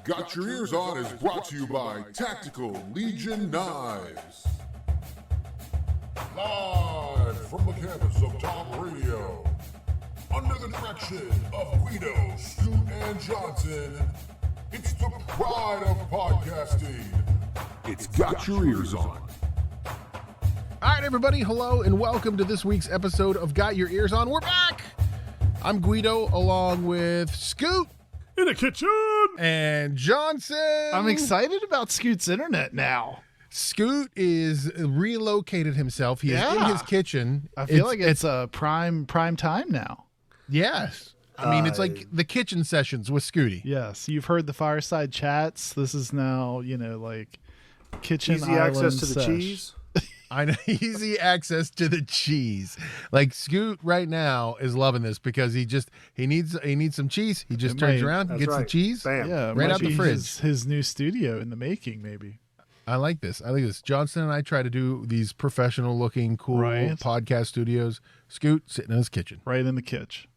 Got Your Eers On is brought to you by Tactical Legion Knives. Live from the campus of Tom Radio, under the direction of Guido, Scoot, and Johnson, it's the pride of podcasting. It's Got Your Eers On. All right, everybody, hello, and welcome to this week's episode of Got Your Eers On. We're back! I'm Guido, along with Scoot. In the kitchen! And Johnson. I'm excited about Scoot's internet now. Scoot is relocated himself. He is in his kitchen. I feel like it's a prime time now. Yes. I mean, it's like the kitchen sessions with Scooty. Yes. You've heard the fireside chats. This is now, like kitchen easy island access to the sesh. cheese. I know, easy access to the cheese. Like Scoot right now is loving this because he needs some cheese. He just turns around, That's gets the right. cheese. Bam. Yeah, Right might out the be fridge. His new studio in the making, maybe. I like this. Johnson and I try to do these professional looking, cool podcast studios. Scoot sitting in his kitchen. Right in the kitchen.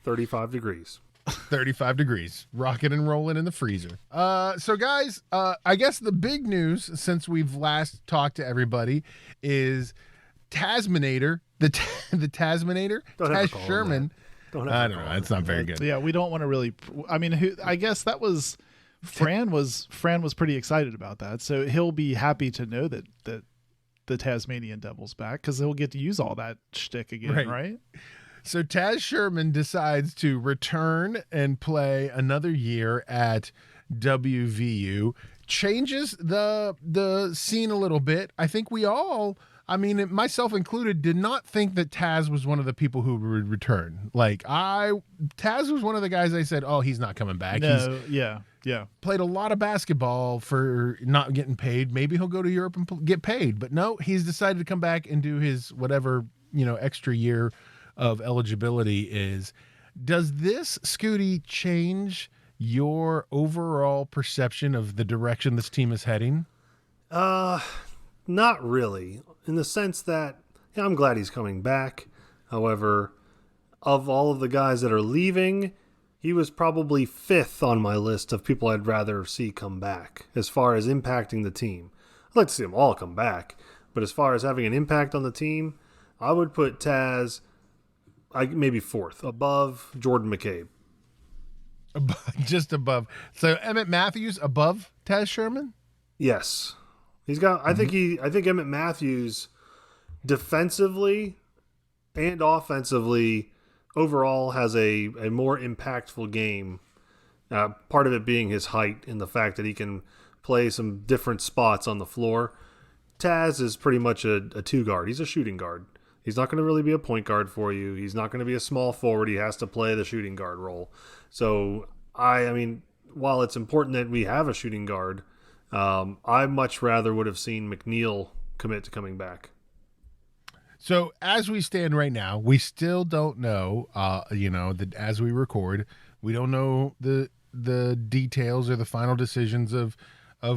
35 degrees. 35 degrees, rocking and rolling in the freezer. So guys, I guess the big news since we've last talked to everybody is Tasmanator, the Tasmanator, Taz Sherman. I don't know. It's not very good. Yeah, we don't want to really. I mean, I guess that was Fran was pretty excited about that, so he'll be happy to know that the Tasmanian Devil's back because he'll get to use all that shtick again, right? So Taz Sherman decides to return and play another year at WVU, changes the scene a little bit. I think we all, myself included, did not think that Taz was one of the people who would return. Taz was one of the guys I said, oh, he's not coming back. No, he's played a lot of basketball for not getting paid. Maybe he'll go to Europe and get paid. But no, he's decided to come back and do his whatever, extra year of eligibility is. Does this, Scooty, change your overall perception of the direction this team is heading? Not really, in the sense that I'm glad he's coming back. However, of all of the guys that are leaving, he was probably fifth on my list of people I'd rather see come back as far as impacting the team. I'd like to see them all come back, but as far as having an impact on the team, I would put Taz maybe fourth, above Jordan McCabe. Just above. So Emmett Matthews above Taz Sherman? Yes. He's got I think Emmett Matthews defensively and offensively overall has a more impactful game. Part of it being his height and the fact that he can play some different spots on the floor. Taz is pretty much a two guard. He's a shooting guard. He's not going to really be a point guard for you. He's not going to be a small forward. He has to play the shooting guard role. So, while it's important that we have a shooting guard, I much rather would have seen McNeil commit to coming back. So, as we stand right now, we still don't know, that as we record, we don't know the details or the final decisions of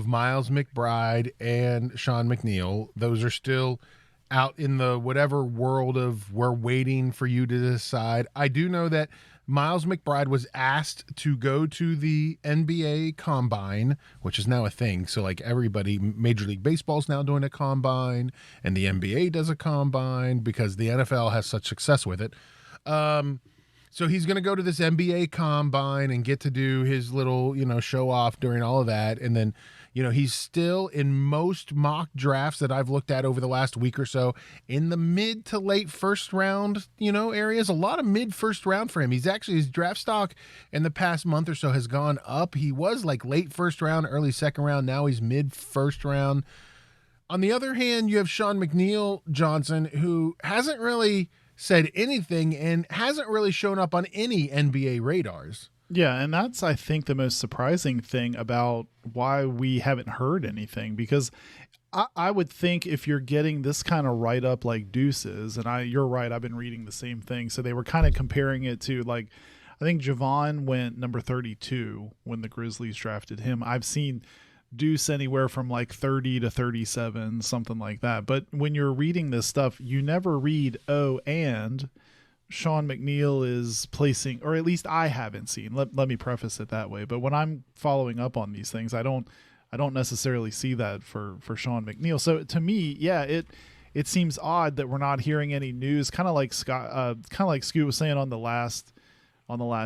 Miles McBride and Sean McNeil. Those are still out in the whatever world of we're waiting for you to decide. I do know that Miles McBride was asked to go to the NBA Combine, which is now a thing. So everybody, Major League Baseball is now doing a Combine, and the NBA does a Combine because the NFL has such success with it. So he's going to go to this NBA Combine and get to do his little, show off during all of that. And then, he's still in most mock drafts that I've looked at over the last week or so in the mid to late first round, areas. A lot of mid first round for him. His draft stock in the past month or so has gone up. He was late first round, early second round. Now he's mid first round. On the other hand, you have Sean McNeil Johnson, who hasn't really said anything and hasn't really shown up on any NBA radars. Yeah, and that's, I think, the most surprising thing about why we haven't heard anything, because I would think if you're getting this kind of write-up like Deuces, and you're right, I've been reading the same thing, so they were kind of comparing it to, I think Javon went number 32 when the Grizzlies drafted him. I've seen Deuce anywhere from 30 to 37, something like that. But when you're reading this stuff, you never read, and Sean McNeil is placing, or at least I haven't seen. Let me preface it that way. But when I'm following up on these things, I don't necessarily see that for Sean McNeil. So to me, yeah, it seems odd that we're not hearing any news. Kind of like Scoot was saying on the last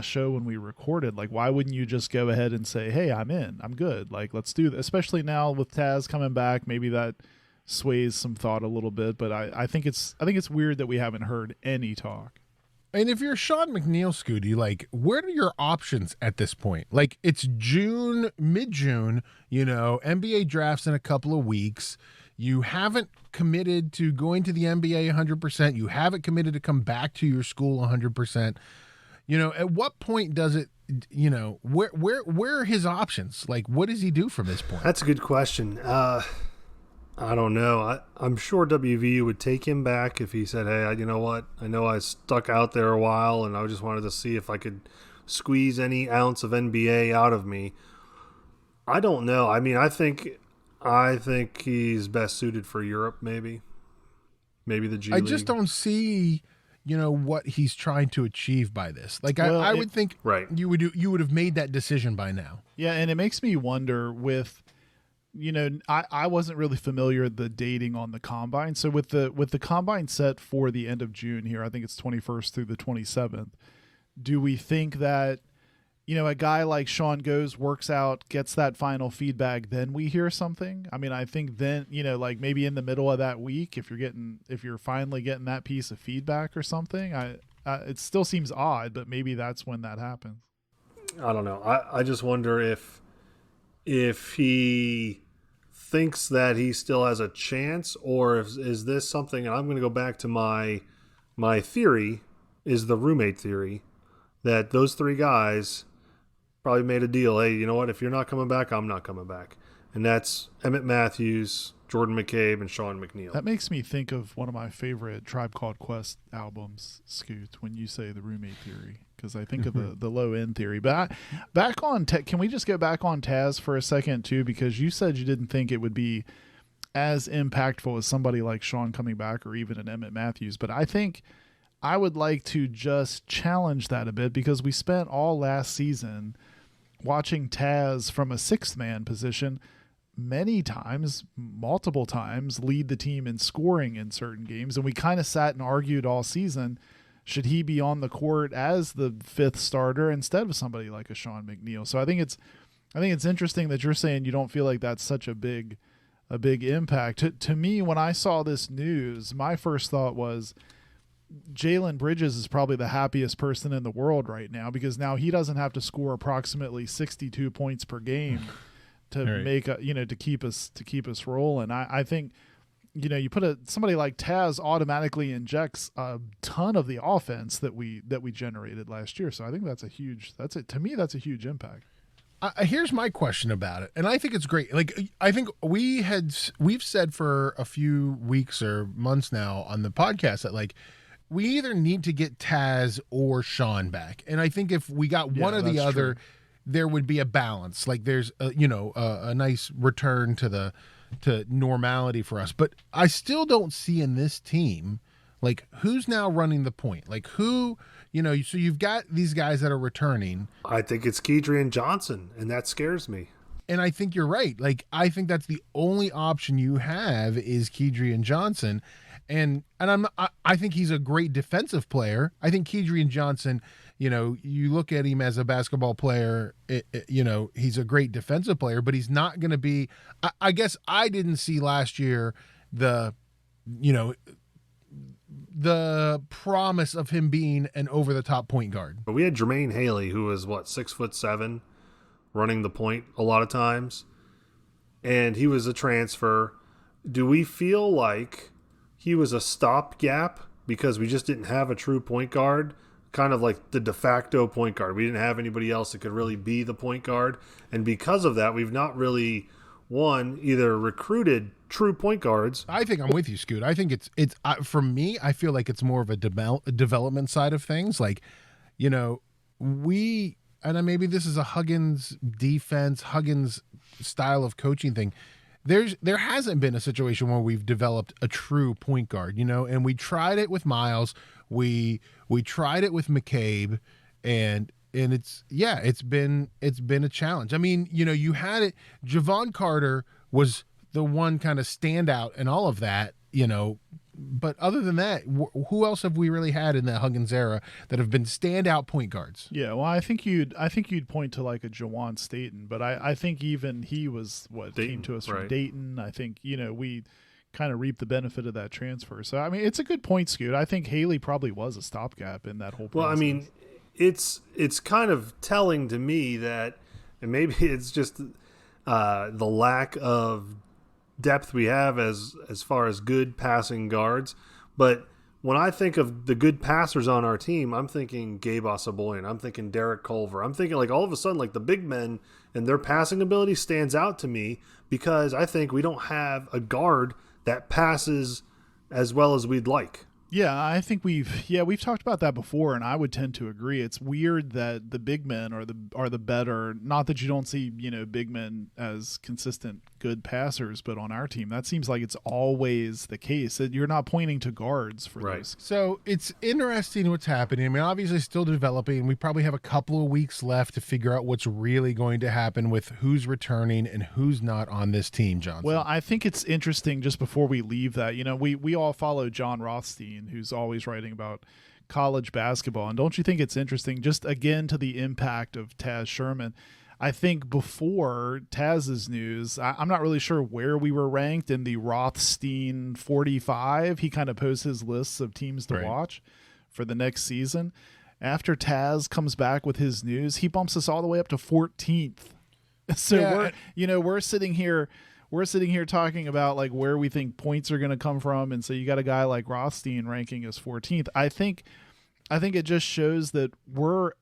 show when we recorded. Like, why wouldn't you just go ahead and say, "Hey, I'm in. I'm good. Like, let's do this." Especially now with Taz coming back, maybe that sways some thought a little bit. But I think it's weird that we haven't heard any talk. And if you're Sean McNeil, Scooty, like, what are your options at this point? Like, it's June, mid-June, NBA drafts in a couple of weeks. You haven't committed to going to the NBA 100%. You haven't committed to come back to your school 100%. At what point does it, where are his options? Like, what does he do from this point? That's a good question. I don't know. I'm sure WVU would take him back if he said, "Hey, you know what? I know I stuck out there a while, and I just wanted to see if I could squeeze any ounce of NBA out of me." I don't know. I mean, I think he's best suited for Europe, maybe the G League. I just don't see, what he's trying to achieve by this. Like, I would think you would have made that decision by now. Yeah, and it makes me wonder with. I wasn't really familiar with the dating on the combine. So with the combine set for the end of June here, I think it's 21st through the 27th. Do we think that, a guy like Sean goes, works out, gets that final feedback, then we hear something? I mean, I think then, like maybe in the middle of that week, if you're finally getting that piece of feedback or something, it still seems odd, but maybe that's when that happens. I don't know. I just wonder if he thinks that he still has a chance, or is this something, and I'm going to go back to my theory, is the roommate theory, that those three guys probably made a deal. Hey, you know what? If you're not coming back, I'm not coming back. And that's Emmett Matthews, Jordan McCabe, and Sean McNeil. That makes me think of one of my favorite Tribe Called Quest albums, Scoot, when you say the roommate theory, because I think of the low end theory. But back on can we just go back on Taz for a second too? Because you said you didn't think it would be as impactful as somebody like Sean coming back, or even an Emmett Matthews. But I think I would like to just challenge that a bit, because we spent all last season watching Taz from a sixth man position many times, multiple times, lead the team in scoring in certain games. And we kind of sat and argued all season, should he be on the court as the fifth starter instead of somebody like a Sean McNeil? So I think it's interesting that you're saying you don't feel like that's such a big impact. To me, when I saw this news, my first thought was Jalen Bridges is probably the happiest person in the world right now, because now he doesn't have to score approximately 62 points per game to make to keep us rolling. I think, you put somebody like Taz automatically injects a ton of the offense that we generated last year. So I think to me that's a huge impact. Here's my question about it, and I think it's great. Like, I think we've said for a few weeks or months now on the podcast that, like, we either need to get Taz or Sean back, and I think if we got one or the other, there would be a balance. Like, there's a nice return to normality for us. But I still don't see in this team, like, who's now running the point? Like, who, so you've got these guys that are returning. I think it's Kedrian Johnson, and that scares me. And I think you're right. Like, I think that's the only option you have is Kedrian Johnson. And I think he's a great defensive player. I think Kedrian Johnson, you look at him as a basketball player, he's a great defensive player, but he's not going to be, I guess I didn't see last year the promise of him being an over-the-top point guard. But we had Jermaine Haley, who was 6'7", running the point a lot of times, and he was a transfer. Do we feel like he was a stopgap because we just didn't have a true point guard, kind of like the de facto point guard? We didn't have anybody else that could really be the point guard, and because of that, we've not really either recruited true point guards. I think I'm with you, Scoot. I think it's for me, I feel like it's more of a development side of things. Like, maybe this is a Huggins defense, Huggins style of coaching thing. There hasn't been a situation where we've developed a true point guard, and we tried it with Miles. We tried it with McCabe, and it's been a challenge. I mean, you had it. Javon Carter was the one kind of standout and all of that, but other than that, who else have we really had in the Huggins era that have been standout point guards? Yeah, well, I think you'd point to like a Jawan Staten, but I think even he was came to us from Dayton. I think we kind of reaped the benefit of that transfer. So I mean, it's a good point, Scoot. I think Haley probably was a stopgap in that whole process. Well, I mean, it's kind of telling to me that, and maybe it's just the lack of depth we have as far as good passing guards, but when I think of the good passers on our team, I'm thinking Gabe Osaboyan, I'm thinking Derek Culver, I'm thinking like all of a sudden like the big men and their passing ability stands out to me because I think we don't have a guard that passes as well as we'd like. Yeah, I think we've talked about that before, and I would tend to agree. It's weird that the big men are the better. Not that you don't see big men as consistent good passers, but on our team, that seems like it's always the case. That you're not pointing to guards for those. So it's interesting what's happening. I mean, obviously still developing. We probably have a couple of weeks left to figure out what's really going to happen with who's returning and who's not on this team, Johnson. Well, I think it's interesting. Just before we leave that, we all follow John Rothstein, who's always writing about college basketball. And don't you think it's interesting, just again to the impact of Taz Sherman? I think before Taz's news, I'm not really sure where we were ranked in the Rothstein 45. He kind of posts his lists of teams to watch for the next season. After Taz comes back with his news, he bumps us all the way up to 14th. So we're sitting here talking about like where we think points are going to come from, and so you got a guy like Rothstein ranking as 14th. I think it just shows that we're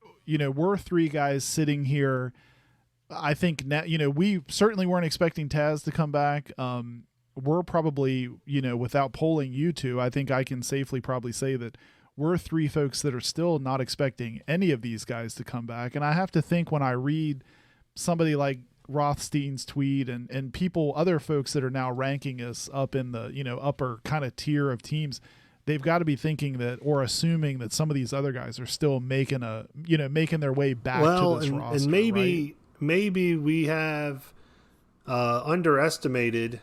three guys sitting here. I think now we certainly weren't expecting Taz to come back. We're probably without polling you two, I think I can safely probably say that we're three folks that are still not expecting any of these guys to come back. And I have to think when I read somebody like Rothstein's tweet and other folks that are now ranking us up in the upper kind of tier of teams, they've got to be thinking that or assuming that some of these other guys are still making their way back to this roster. And maybe we have underestimated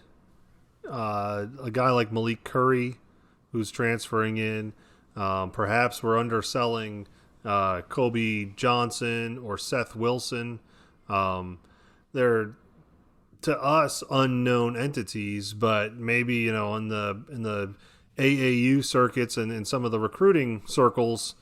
a guy like Malik Curry who's transferring in. Perhaps we're underselling Kobe Johnson or Seth Wilson. They're to us unknown entities, but maybe in the AAU circuits and in some of the recruiting circles,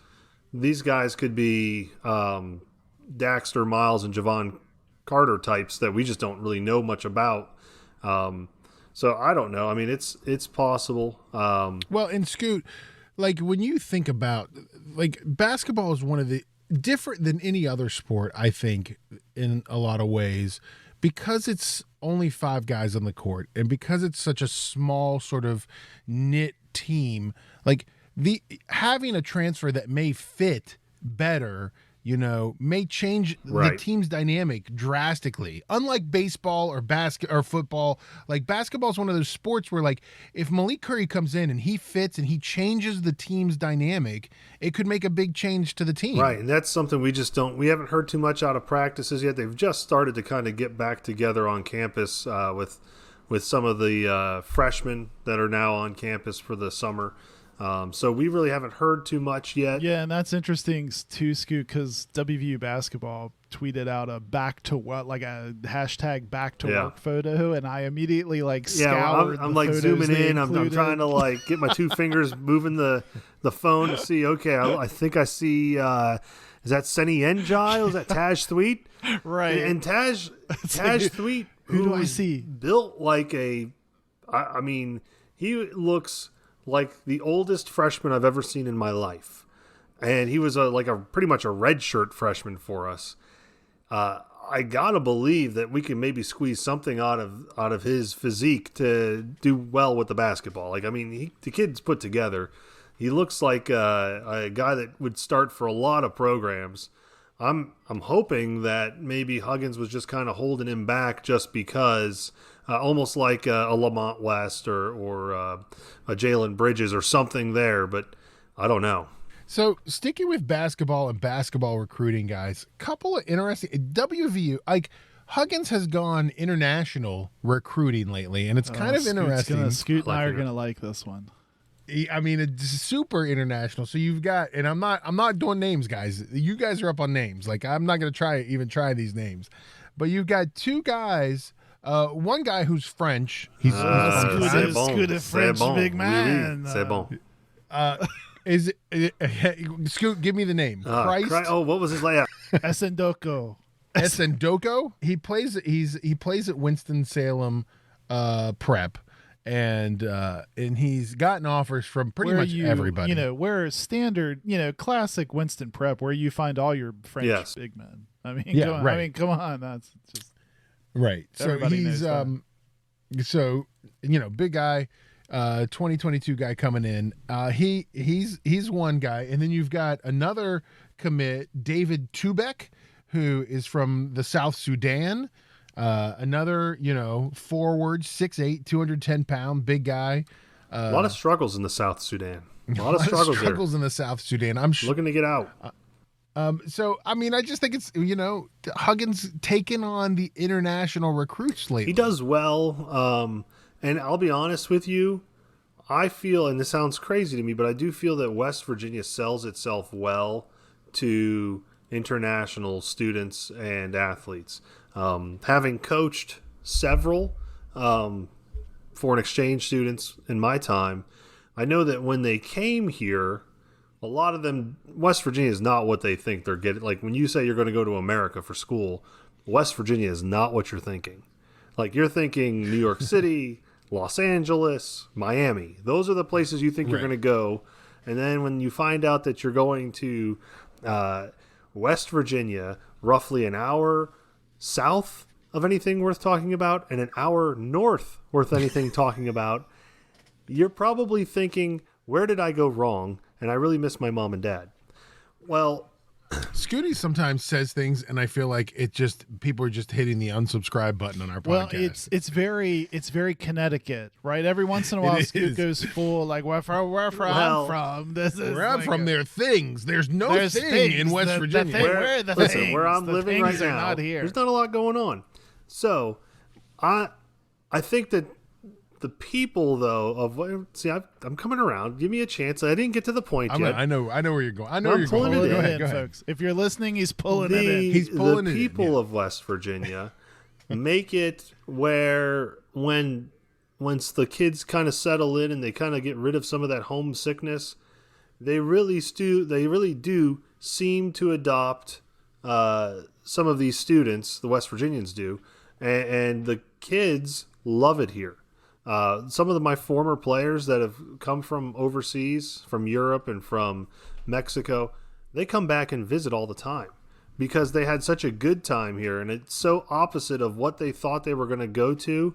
these guys could be Daxter Miles and Javon Carter types that we just don't really know much about. So I don't know. I mean, it's possible. Well, and Scoot, like when you think about like basketball is one of the different than any other sport, I think, in a lot of ways, because it's only 5 guys on the court and because it's such a small sort of knit team, like having a transfer that may fit better, may change the team's dynamic drastically. Unlike baseball or football, like basketball is one of those sports where like if Malik Curry comes in and he fits and he changes the team's dynamic, it could make a big change to the team. Right, and that's something we haven't heard too much out of practices yet. They've just started to kind of get back together on campus with some of the freshmen that are now on campus for the summer. So we really haven't heard too much yet. Yeah, and that's interesting too, Scoot, because WVU basketball tweeted out a back to work photo, and I immediately scoured. I'm like zooming in. I'm trying to get my 2 fingers moving the phone to see. Okay, I think I see. Is that Senny Njai? Is that Taj Thweet? Right. And Taj Thweet. Who do I see? Built like I mean, he looks like the oldest freshman I've ever seen in my life, and he was pretty much a redshirt freshman for us. I gotta believe that we can maybe squeeze something out of his physique to do well with the basketball. The kid's put together. He looks like a guy that would start for a lot of programs. I'm hoping that maybe Huggins was just kind of holding him back just because. Almost like a Lamont West or a Jalen Bridges or something there. But I don't know. So sticking with basketball and basketball recruiting, guys, couple of interesting WVU. Like Huggins has gone international recruiting lately, and it's kind of interesting. Scoot and I are gonna like this one. I mean, it's super international. So you've got, and I'm not doing names, guys. You guys are up on names. Like I'm not gonna try these names, but you've got two guys. One guy who's French. He's Scoot French big man. C'est bon. Is it, Scoot? Give me the name. Christ. What was his layout? Esendoko. Esendoko. He plays at Winston-Salem Prep, and he's gotten offers from pretty much everybody. You know, where standard, classic Winston Prep, where you find all your French big men. I mean, right. I mean, come on, that's just right. So everybody he's knows big guy. 2022 guy coming in. He's one guy, and then you've got another commit, David Tubek, who is from the South Sudan. Another, forward, 6'8", 210-pound, big guy. A lot of struggles in the South Sudan. A lot of struggles in the South Sudan. I'm looking to get out. So, I mean, I just think it's, Huggins taking on the international recruits lately. He does well. And I'll be honest with you, I feel, and this sounds crazy to me, but I do feel that West Virginia sells itself well to international students and athletes. Having coached several foreign exchange students in my time, I know that when they came here, a lot of them, West Virginia is not what they think they're getting. Like when you say you're going to go to America for school, West Virginia is not what you're thinking. Like you're thinking New York City, Los Angeles, Miami. Those are the places you think you're going to go. And then when you find out that you're going to West Virginia, roughly an hour south of anything worth talking about and an hour north worth anything talking about, you're probably thinking, where did I go wrong? And I really miss my mom and dad. Well, Scooty sometimes says things, and I feel like people are just hitting the unsubscribe button on our podcast. Well, it's very Connecticut, right? Every once in a while, Scoot goes full like where I'm from. This is where I'm from. There are things. There's no thing in West Virginia. Where I'm living right now, not here. There's not a lot going on. So, I think that the people though I'm coming around. Give me a chance. I didn't get to the point yet. I know where you're going. I'm you're pulling going. it Go in, ahead, folks. If you're listening, he's pulling it in. He's pulling the it people in. Yeah. of West Virginia make it where when once the kids kind of settle in and they kind of get rid of some of that homesickness, they really do seem to adopt some of these students, the West Virginians do, and the kids love it here. Some of my former players that have come from overseas, from Europe and from Mexico, they come back and visit all the time because they had such a good time here. And it's so opposite of what they thought they were going to go to,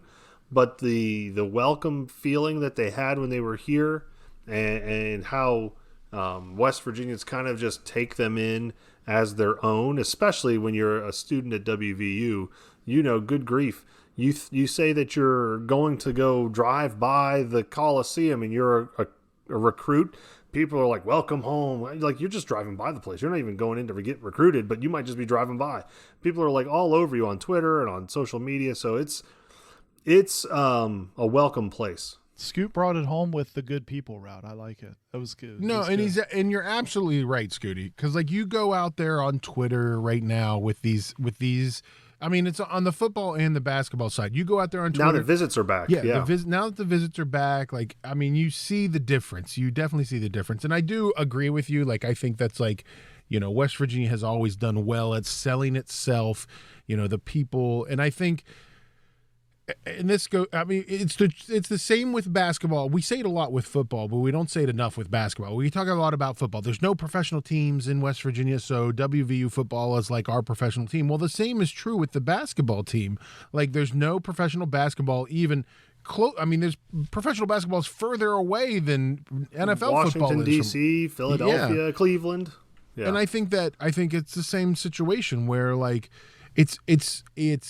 but the welcome feeling that they had when they were here and how West Virginians kind of just take them in as their own, especially when you're a student at WVU. Good grief. You say that you're going to go drive by the Coliseum and you're a recruit. People are like, welcome home. Like, you're just driving by the place. You're not even going in to get recruited, but you might just be driving by. People are like all over you on Twitter and on social media. So it's a welcome place. Scoot brought it home with the good people route. I like it. That was good. No, and you're absolutely right, Scooty. Because like you go out there on Twitter right now with these. I mean, it's on the football and the basketball side. You go out there on Twitter. Now the visits are back. Yeah. Now that the visits are back, like, I mean, you see the difference. You definitely see the difference. And I do agree with you. Like, I think that's like, West Virginia has always done well at selling itself, the people. And I think, and it's the same with basketball. We say it a lot with football, but we don't say it enough with basketball. We talk a lot about football. There's no professional teams in West Virginia, so WVU football is like our professional team. Well, the same is true with the basketball team. Like, there's no professional basketball even close. I mean, there's professional basketball is further away than NFL Washington, football is. Washington, D.C., Philadelphia, Cleveland. Yeah. And I think it's the same situation where, like, it's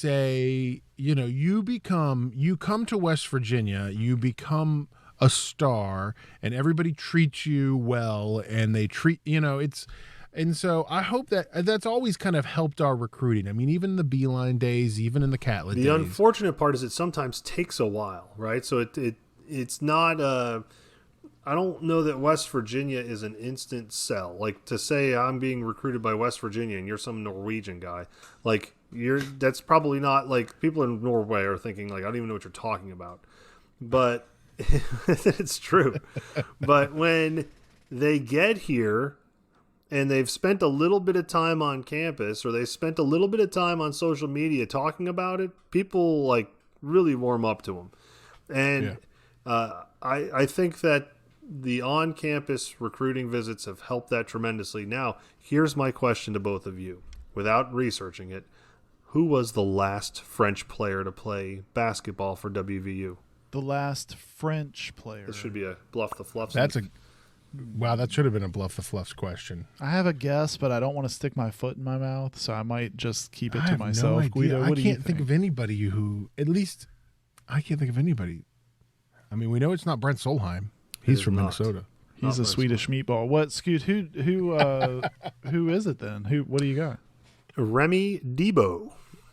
a, you come to West Virginia, you become a star and everybody treats you well and they treat, and so I hope that's always kind of helped our recruiting. I mean, even in the Beeline days, even in the Catlett days. The unfortunate part is it sometimes takes a while, right? So it's not I don't know that West Virginia is an instant sell. Like to say I'm being recruited by West Virginia and you're some Norwegian guy, like that's probably not, like, people in Norway are thinking like, I don't even know what you're talking about. But it's true. But when they get here and they've spent a little bit of time on campus or they spent a little bit of time on social media talking about it, people like really warm up to them. And I think that the on-campus recruiting visits have helped that tremendously. Now, here's my question to both of you, without researching it. Who was the last French player to play basketball for WVU? The last French player. This should be a Bluff the Fluffs. Wow, that should have been a Bluff the Fluffs question. I have a guess, but I don't want to stick my foot in my mouth, so I might just keep it to myself. No idea. Guido, what do you can't think of anybody who, at least, I can't think of anybody. I mean, we know it's not Brent Solheim. He's from Minnesota. He's a Swedish meatball. What, Scoot? Who is it then? What do you got? Remy Debo.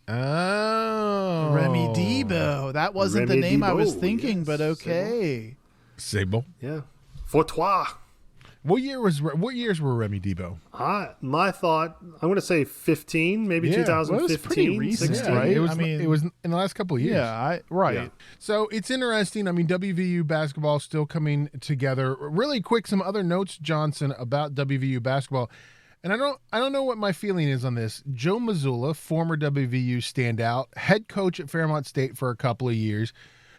Oh, Remy Debo. That wasn't Remy the name I was Debo, thinking, yes. but okay. Sable. Yeah. Fortois. What years were Remy Debo? My thought, I'm going to say 15, maybe 2015, well, it was pretty recent, 16. right? It was in the last couple of years. Yeah, right. Yeah. So it's interesting. I mean, WVU basketball still coming together. Really quick, some other notes, Johnson, about WVU basketball. And I don't know what my feeling is on this. Joe Mazzulla, former WVU standout, head coach at Fairmont State for a couple of years,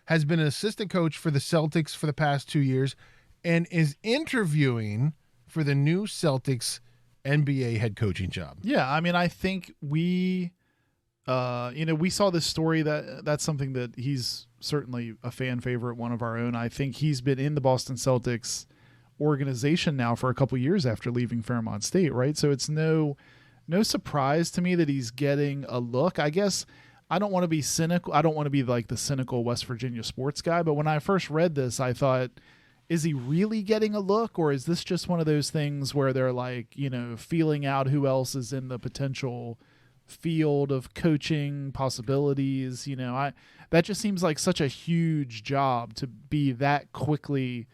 has been an assistant coach for the Celtics for the past 2 years, and is interviewing for the new Celtics NBA head coaching job. Yeah, I mean, I think we saw this story that's something that he's certainly a fan favorite, one of our own. I think he's been in the Boston Celtics organization now for a couple years after leaving Fairmont State, right? So it's no surprise to me that he's getting a look. I guess I don't want to be cynical. I don't want to be like the cynical West Virginia sports guy, but when I first read this, I thought, is he really getting a look, or is this just one of those things where they're like, feeling out who else is in the potential field of coaching possibilities? That just seems like such a huge job to be that quickly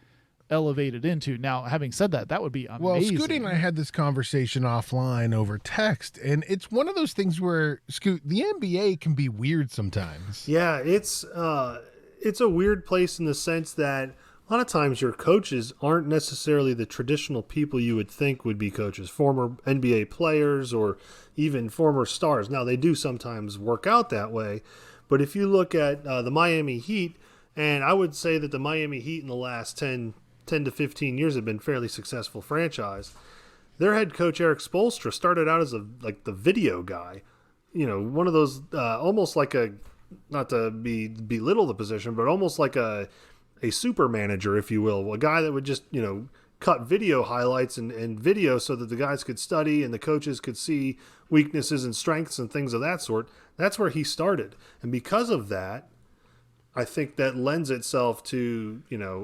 elevated into. Now, having said that, that would be amazing. Well, Scooty and I had this conversation offline over text, and it's one of those things where, Scoot, the NBA can be weird sometimes. Yeah, it's a weird place in the sense that a lot of times your coaches aren't necessarily the traditional people you would think would be coaches, former NBA players or even former stars. Now, they do sometimes work out that way, but if you look at the Miami Heat, and I would say that the Miami Heat in the last 10 to 15 years have been fairly successful franchise. Their head coach, Eric Spoelstra, started out as the video guy. One of those almost like not to belittle the position, but almost like a super manager, if you will, a guy that would just, cut video highlights and video so that the guys could study and the coaches could see weaknesses and strengths and things of that sort. That's where he started. And because of that, I think that lends itself to,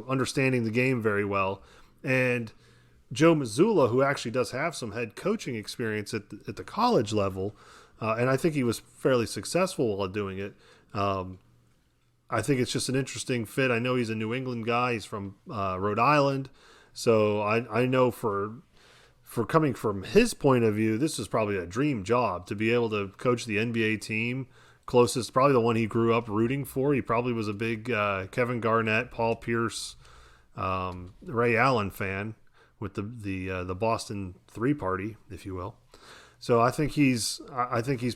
understanding the game very well. And Joe Mazzulla, who actually does have some head coaching experience at the college level, and I think he was fairly successful while doing it. I think it's just an interesting fit. I know he's a New England guy. He's from Rhode Island. So I know for coming from his point of view, this is probably a dream job to be able to coach the NBA team. Closest, probably the one he grew up rooting for. He probably was a big Kevin Garnett, Paul Pierce, Ray Allen fan with the Boston 3 party, if you will. So I think he's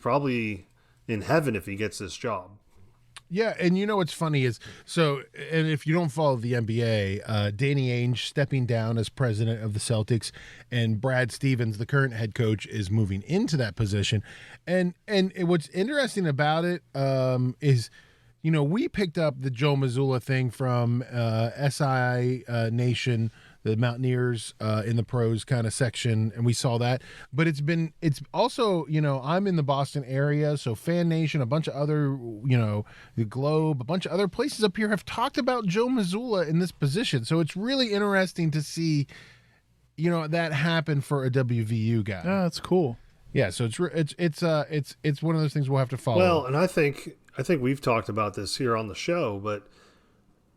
probably in heaven if he gets this job. Yeah, and what's funny is, and if you don't follow the NBA, Danny Ainge stepping down as president of the Celtics, and Brad Stevens, the current head coach, is moving into that position. And what's interesting about it is, we picked up the Joe Mazzulla thing from SI Nation, the Mountaineers in the pros kind of section, and we saw that. But it's also, I'm in the Boston area, so Fan Nation, a bunch of other, the Globe, a bunch of other places up here have talked about Joe Mazzulla in this position. So it's really interesting to see, that happen for a WVU guy. Yeah, that's cool. Yeah, so it's one of those things we'll have to follow. Well, and I think we've talked about this here on the show, but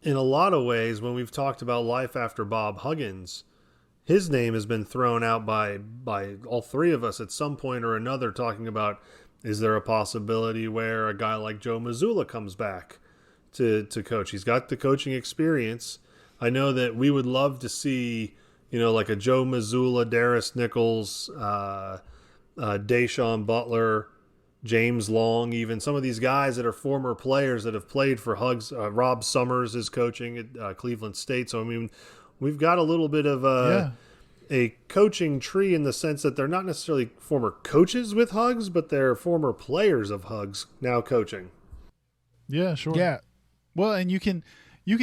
in a lot of ways, when we've talked about life after Bob Huggins, his name has been thrown out by all three of us at some point or another, talking about, is there a possibility where a guy like Joe Mazzulla comes back to coach? He's got the coaching experience. I know that we would love to see, like a Joe Mazzulla, Darius Nichols, Deshaun Butler, James Long, even some of these guys that are former players that have played for Hugs. Rob Summers is coaching at Cleveland State. So, I mean, we've got a little bit of a coaching tree in the sense that they're not necessarily former coaches with Hugs, but they're former players of Hugs now coaching. Yeah, sure. Yeah. Well, and you can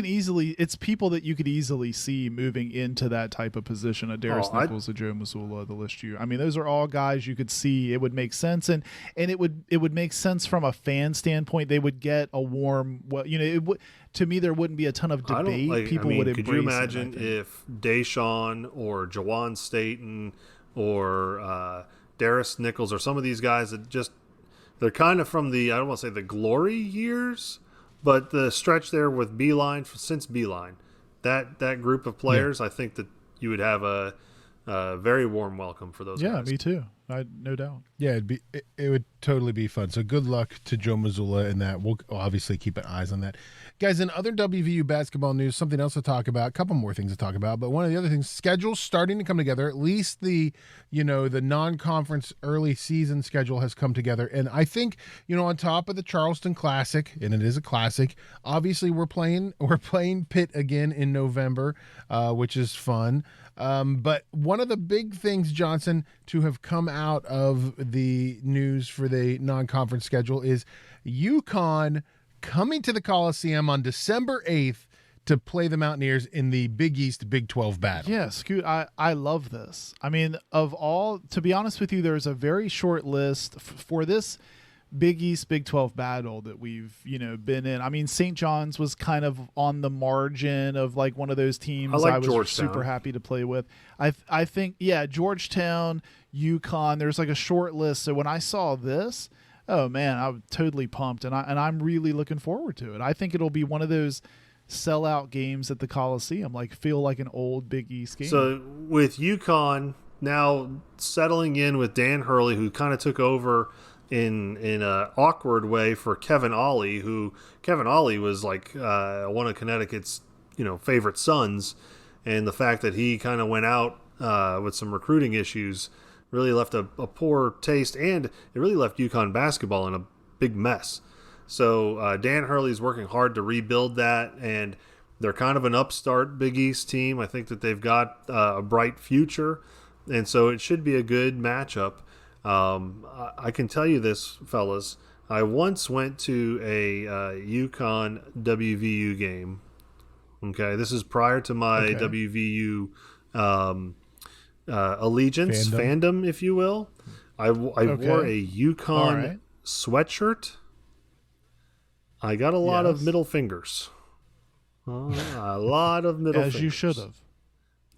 easily, it's people that you could easily see moving into that type of position. A Darius Nichols, a Joe Mazzulla, the list I mean, those are all guys you could see. It would make sense, and it would make sense from a fan standpoint. They would get a warm. Well, it would. To me, there wouldn't be a ton of debate. People would embrace it. Could you imagine if Deshaun or Jawan Staten or Darius Nichols or some of these guys that they're kind of from the, I don't want to say the glory years, but the stretch there with Beeline, since Beeline, that group of players, I think that you would have a very warm welcome for those guys. Yeah, me too. No doubt. Yeah, it would totally be fun. So good luck to Joe Mazzulla in that. We'll obviously keep an eyes on that. Guys, in other WVU basketball news, something else to talk about, a couple more things to talk about, but one of the other things, schedule's starting to come together. At least the non-conference early season schedule has come together. And I think, on top of the Charleston Classic, and it is a classic, obviously we're playing Pitt again in November, which is fun. But one of the big things, Johnson, to have come out of the news for the non-conference schedule is UConn coming to the Coliseum on December 8th to play the Mountaineers in the Big East Big 12 battle. Yeah, Scoot, I love this. I mean, to be honest with you, there's a very short list for this Big East Big 12 battle that we've been in. I mean, St. John's was kind of on the margin of like one of those teams I was super happy to play with. I think Georgetown, UConn, there's like a short list. So when I saw this, oh man, I was totally pumped, and I'm really looking forward to it. I think it'll be one of those sellout games at the Coliseum, feel like an old Big East game. So with UConn now settling in with Dan Hurley, who kind of took over in an awkward way for Kevin Ollie, who Kevin Ollie was like one of Connecticut's favorite sons, and the fact that he kind of went out with some recruiting issues really left a poor taste, and it really left UConn basketball in a big mess. So Dan Hurley's working hard to rebuild that, and they're kind of an upstart Big East team. I think that they've got a bright future, and so it should be a good matchup. I can tell you this, fellas. I once went to a UConn WVU game. Okay, this is prior to my WVU allegiance, fandom, if you will. I wore a UConn sweatshirt. I got a lot of middle fingers. A lot of middle fingers. As you should have.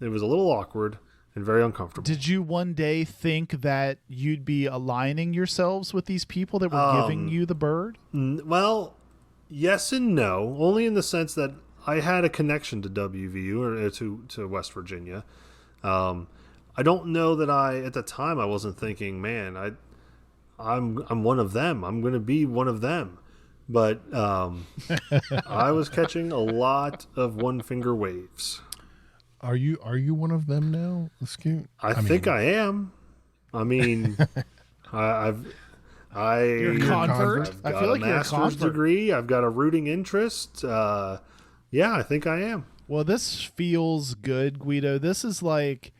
It was a little awkward and very uncomfortable. Did you one day think that you'd be aligning yourselves with these people that were giving you the bird? Well, yes and no. Only in the sense that I had a connection to WVU or to West Virginia. I don't know that at the time I wasn't thinking, man, I'm one of them. I'm going to be one of them. But I was catching a lot of one finger waves. Are you one of them now, Scoot? I think I am. I mean, you're a convert. I've got a master's degree. I've got a rooting interest. Yeah, I think I am. Well, this feels good, Guido. This is like,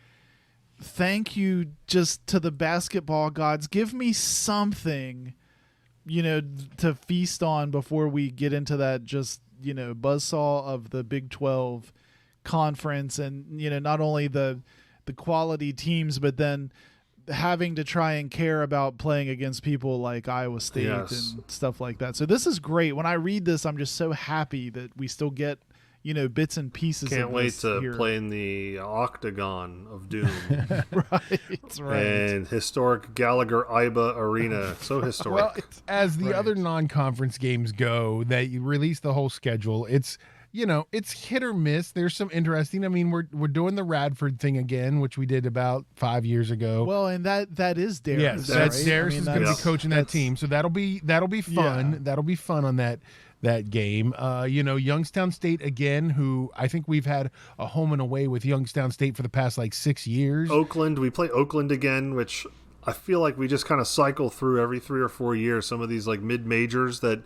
thank you just to the basketball gods. Give me something, to feast on before we get into that just, buzzsaw of the Big 12 conference, and not only the quality teams, but then having to try and care about playing against people like Iowa State and stuff like that. So this is great. When I read this, I'm just so happy that we still get bits and pieces. Can't of wait this to here. play in the octagon of doom. right. And historic Gallagher-Iba Arena. So historic. Well, as the other non-conference games go, that you release the whole schedule, it's it's hit or miss. There's some interesting. I mean, we're doing the Radford thing again, which we did about 5 years ago. Well, and that is Darius. Yes, that's right? Darius is going to be coaching that team, so that'll be fun. Yeah. That'll be fun on that game. Youngstown State again, who I think we've had a home and away with Youngstown State for the past 6 years. Oakland, we play Oakland again, which I feel like we just kind of cycle through every 3 or 4 years. Some of these mid-majors that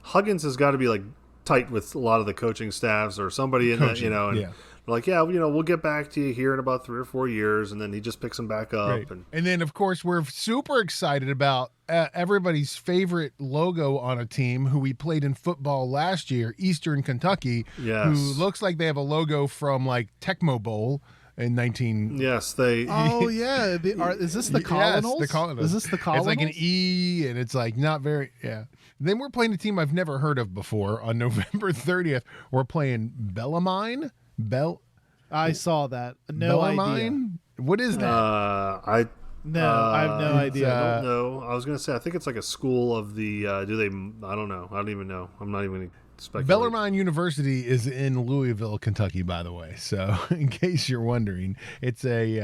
Huggins has got to be tight with a lot of the coaching staffs or somebody in that, and yeah. We'll get back to you here in about 3 or 4 years, and then he just picks them back up. Right. And then, of course, we're super excited about everybody's favorite logo on a team who we played in football last year, Eastern Kentucky, Yes. who looks like they have a logo from Tecmo Bowl in 19. Yes, they. Oh yeah, is this the Colonels? Yes, the Colonels. Is this the Colonels? It's like an E, and it's not very, yeah. Then we're playing a team I've never heard of before on November 30th. We're playing Bellarmine. I saw that. No idea. Bellarmine? What is that? I have no idea. I don't know. I was going to say, I think it's a school of the, I don't know. I don't even know. I'm not even going to speculate. Bellarmine University is in Louisville, Kentucky, by the way. So in case you're wondering, it's they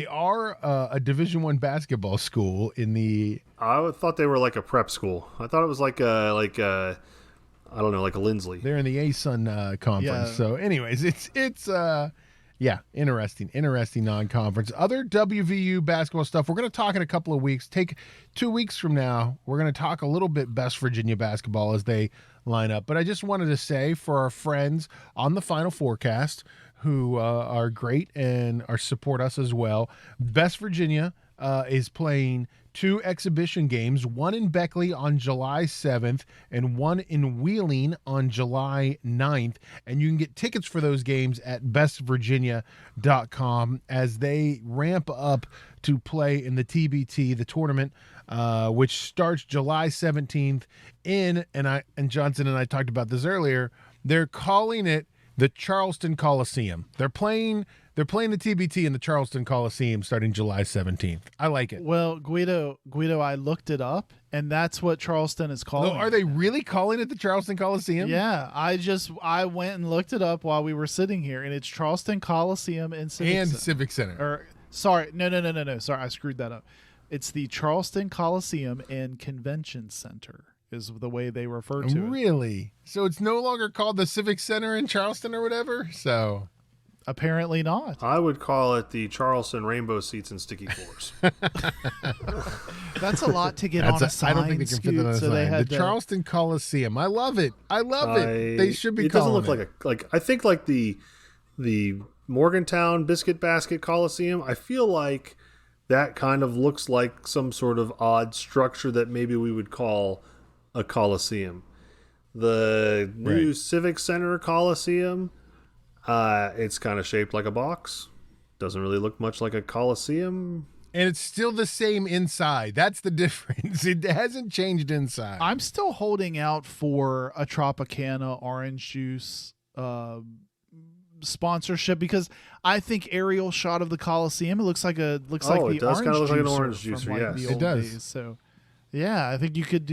are a Division I basketball school in the. I thought they were like a prep school. I thought it was like a I don't know, like a Lindsley. They're in the ASUN conference. Yeah. So, anyways, it's interesting non-conference. Other WVU basketball stuff. We're going to talk in a couple of weeks. Take 2 weeks from now. We're going to talk a little bit best Virginia basketball as they line up. But I just wanted to say for our friends on the Final Forecast who are great and support us as well, Best Virginia is playing 2 exhibition games, one in Beckley on July 7th and one in Wheeling on July 9th. And you can get tickets for those games at bestvirginia.com as they ramp up to play in the TBT, the tournament, which starts July 17th and Johnson and I talked about this earlier, they're calling it the Charleston Coliseum. They're playing the TBT in the Charleston Coliseum starting July 17th. I like it. Well, Guido, I looked it up, and that's what Charleston is calling. Oh, are they really calling it the Charleston Coliseum? Yeah, I went and looked it up while we were sitting here, and it's Charleston Coliseum and Civic Center. Or sorry, no. Sorry, I screwed that up. It's the Charleston Coliseum and Convention Center is the way they refer to it. Really? So it's no longer called the Civic Center in Charleston or whatever? So apparently not. I would call it the Charleston Rainbow Seats and Sticky Floors. That's a lot to get on a sign. I don't think they can fit that on a so sign. they had The Charleston Coliseum. I love it. They should be It doesn't calling look like I think like the Morgantown Biscuit Basket Coliseum. I feel like that kind of looks like some sort of odd structure that maybe we would call a Coliseum. The new Civic Center Coliseum, it's kind of shaped like a box. Doesn't really look much like a Coliseum. And it's still the same inside. That's the difference. It hasn't changed inside. I'm still holding out for a Tropicana orange juice sponsorship because I think aerial shot of the Coliseum, it looks like the it does orange kind of look like an juicer orange from, juicer, like, yes. the It old does. days. So yeah, I think you could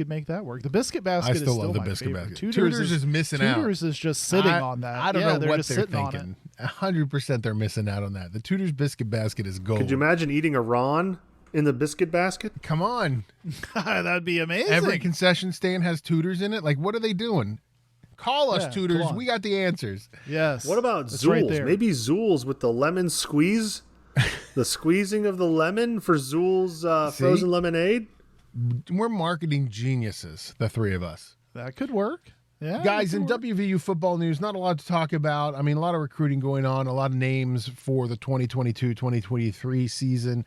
make that work. The biscuit basket I still is love still the my biscuit favorite. basket. Tutors is missing out. Tutors is just sitting on that. I don't Yeah, know they're what just they're sitting on thinking. 100% they're missing out on that. The Tutors biscuit basket is gold. Could you imagine eating a Ron in the biscuit basket? Come on. That'd be amazing. Every concession stand has Tutors in it. Like, what are they doing? Call us, Yeah, Tutors. come on. We got the answers. Yes. What about That's Zools? right there. Maybe Zools with the lemon squeeze? The squeezing of the lemon for Zools frozen lemonade? We're marketing geniuses, the three of us. That could work. Yeah, Guys, that in could work. WVU football news, not a lot to talk about. I mean, a lot of recruiting going on, a lot of names for the 2022-2023 season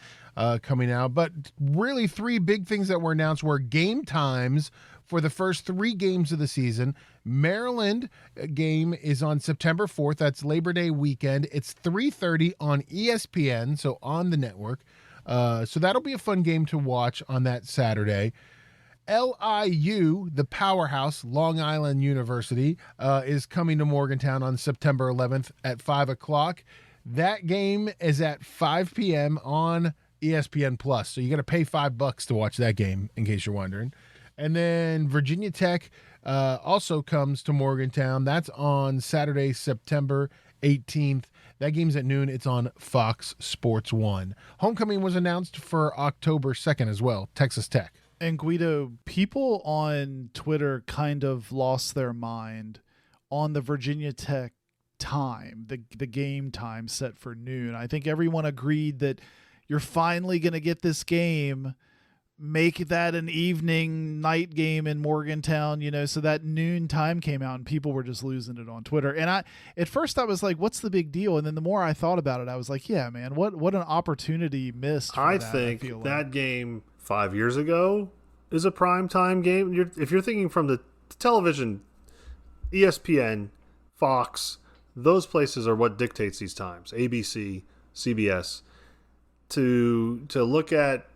coming out. But really, 3 big things that were announced were game times for the first 3 games of the season. Maryland game is on September 4th. That's Labor Day weekend. It's 3:30 on ESPN, so on the network. So that'll be a fun game to watch on that Saturday. LIU, the powerhouse, Long Island University, is coming to Morgantown on September 11th at 5 o'clock. That game is at 5 p.m. on ESPN Plus. So you got to pay $5 to watch that game, in case you're wondering. And then Virginia Tech also comes to Morgantown. That's on Saturday, September 18th. That game's at noon. It's on Fox Sports 1. Homecoming was announced for October 2nd as well, Texas Tech. And Guido, people on Twitter kind of lost their mind on the Virginia Tech time, the game time set for noon. I think everyone agreed that you're finally going to get this game, make that an night game in Morgantown, so that noon time came out and people were just losing it on Twitter. And at first I was like, what's the big deal? And then the more I thought about it, I was like, yeah, man, what an opportunity missed. I think that game 5 years ago is a primetime game. If you're thinking from the television, ESPN, Fox, those places are what dictates these times. ABC, CBS. To look at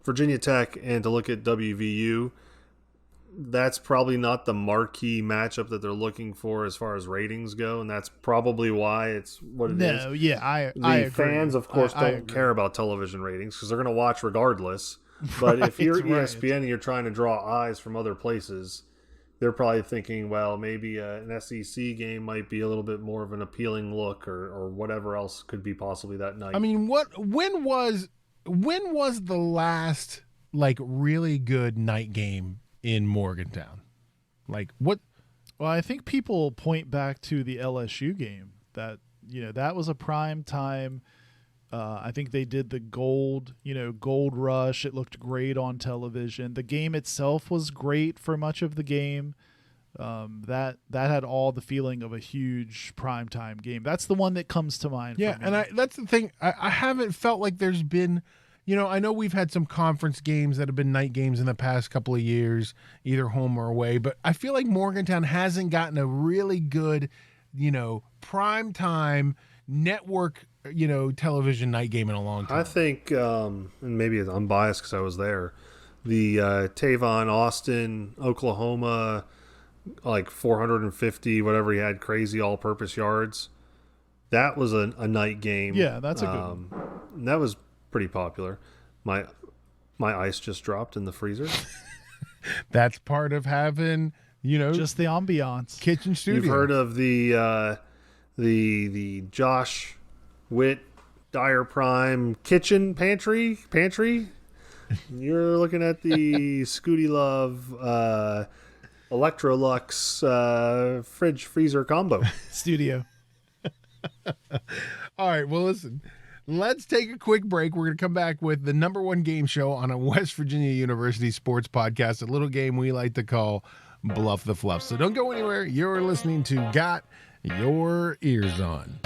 Virginia Tech and to look at WVU, that's probably not the marquee matchup that they're looking for as far as ratings go, and that's probably why it's what it is. No, yeah, I agree. Fans, of course, don't care about television ratings because they're going to watch regardless. But if you're ESPN and you're trying to draw eyes from other places, they're probably thinking, well, maybe an SEC game might be a little bit more of an appealing look, or whatever else could be possibly that night. I mean, when was the last really good night game in Morgantown? What? Well, I think people point back to the LSU game. That was a prime time. I think they did the gold rush. It looked great on television. The game itself was great for much of the game. That had all the feeling of a huge primetime game. That's the one that comes to mind. Yeah, and that's the thing. I haven't felt like there's been, I know we've had some conference games that have been night games in the past couple of years, either home or away, but I feel like Morgantown hasn't gotten a really good, primetime network television night game in a long time. I think, and maybe I'm biased because I was there, the Tavon Austin, Oklahoma, 450, whatever he had, crazy all-purpose yards. That was a night game. Yeah, that's a good one. That was pretty popular. My ice just dropped in the freezer. That's part of having, just the ambiance. Kitchen studio. You've heard of the Josh Witt Dyer Prime kitchen pantry. You're looking at the Scooty Love Electrolux fridge freezer combo studio. All right, well, listen, let's take a quick break. We're going to come back with the #1 game show on a West Virginia University sports podcast, a little game we like to call Bluff the Fluffs. So don't go anywhere. You're listening to Got Your Eers On.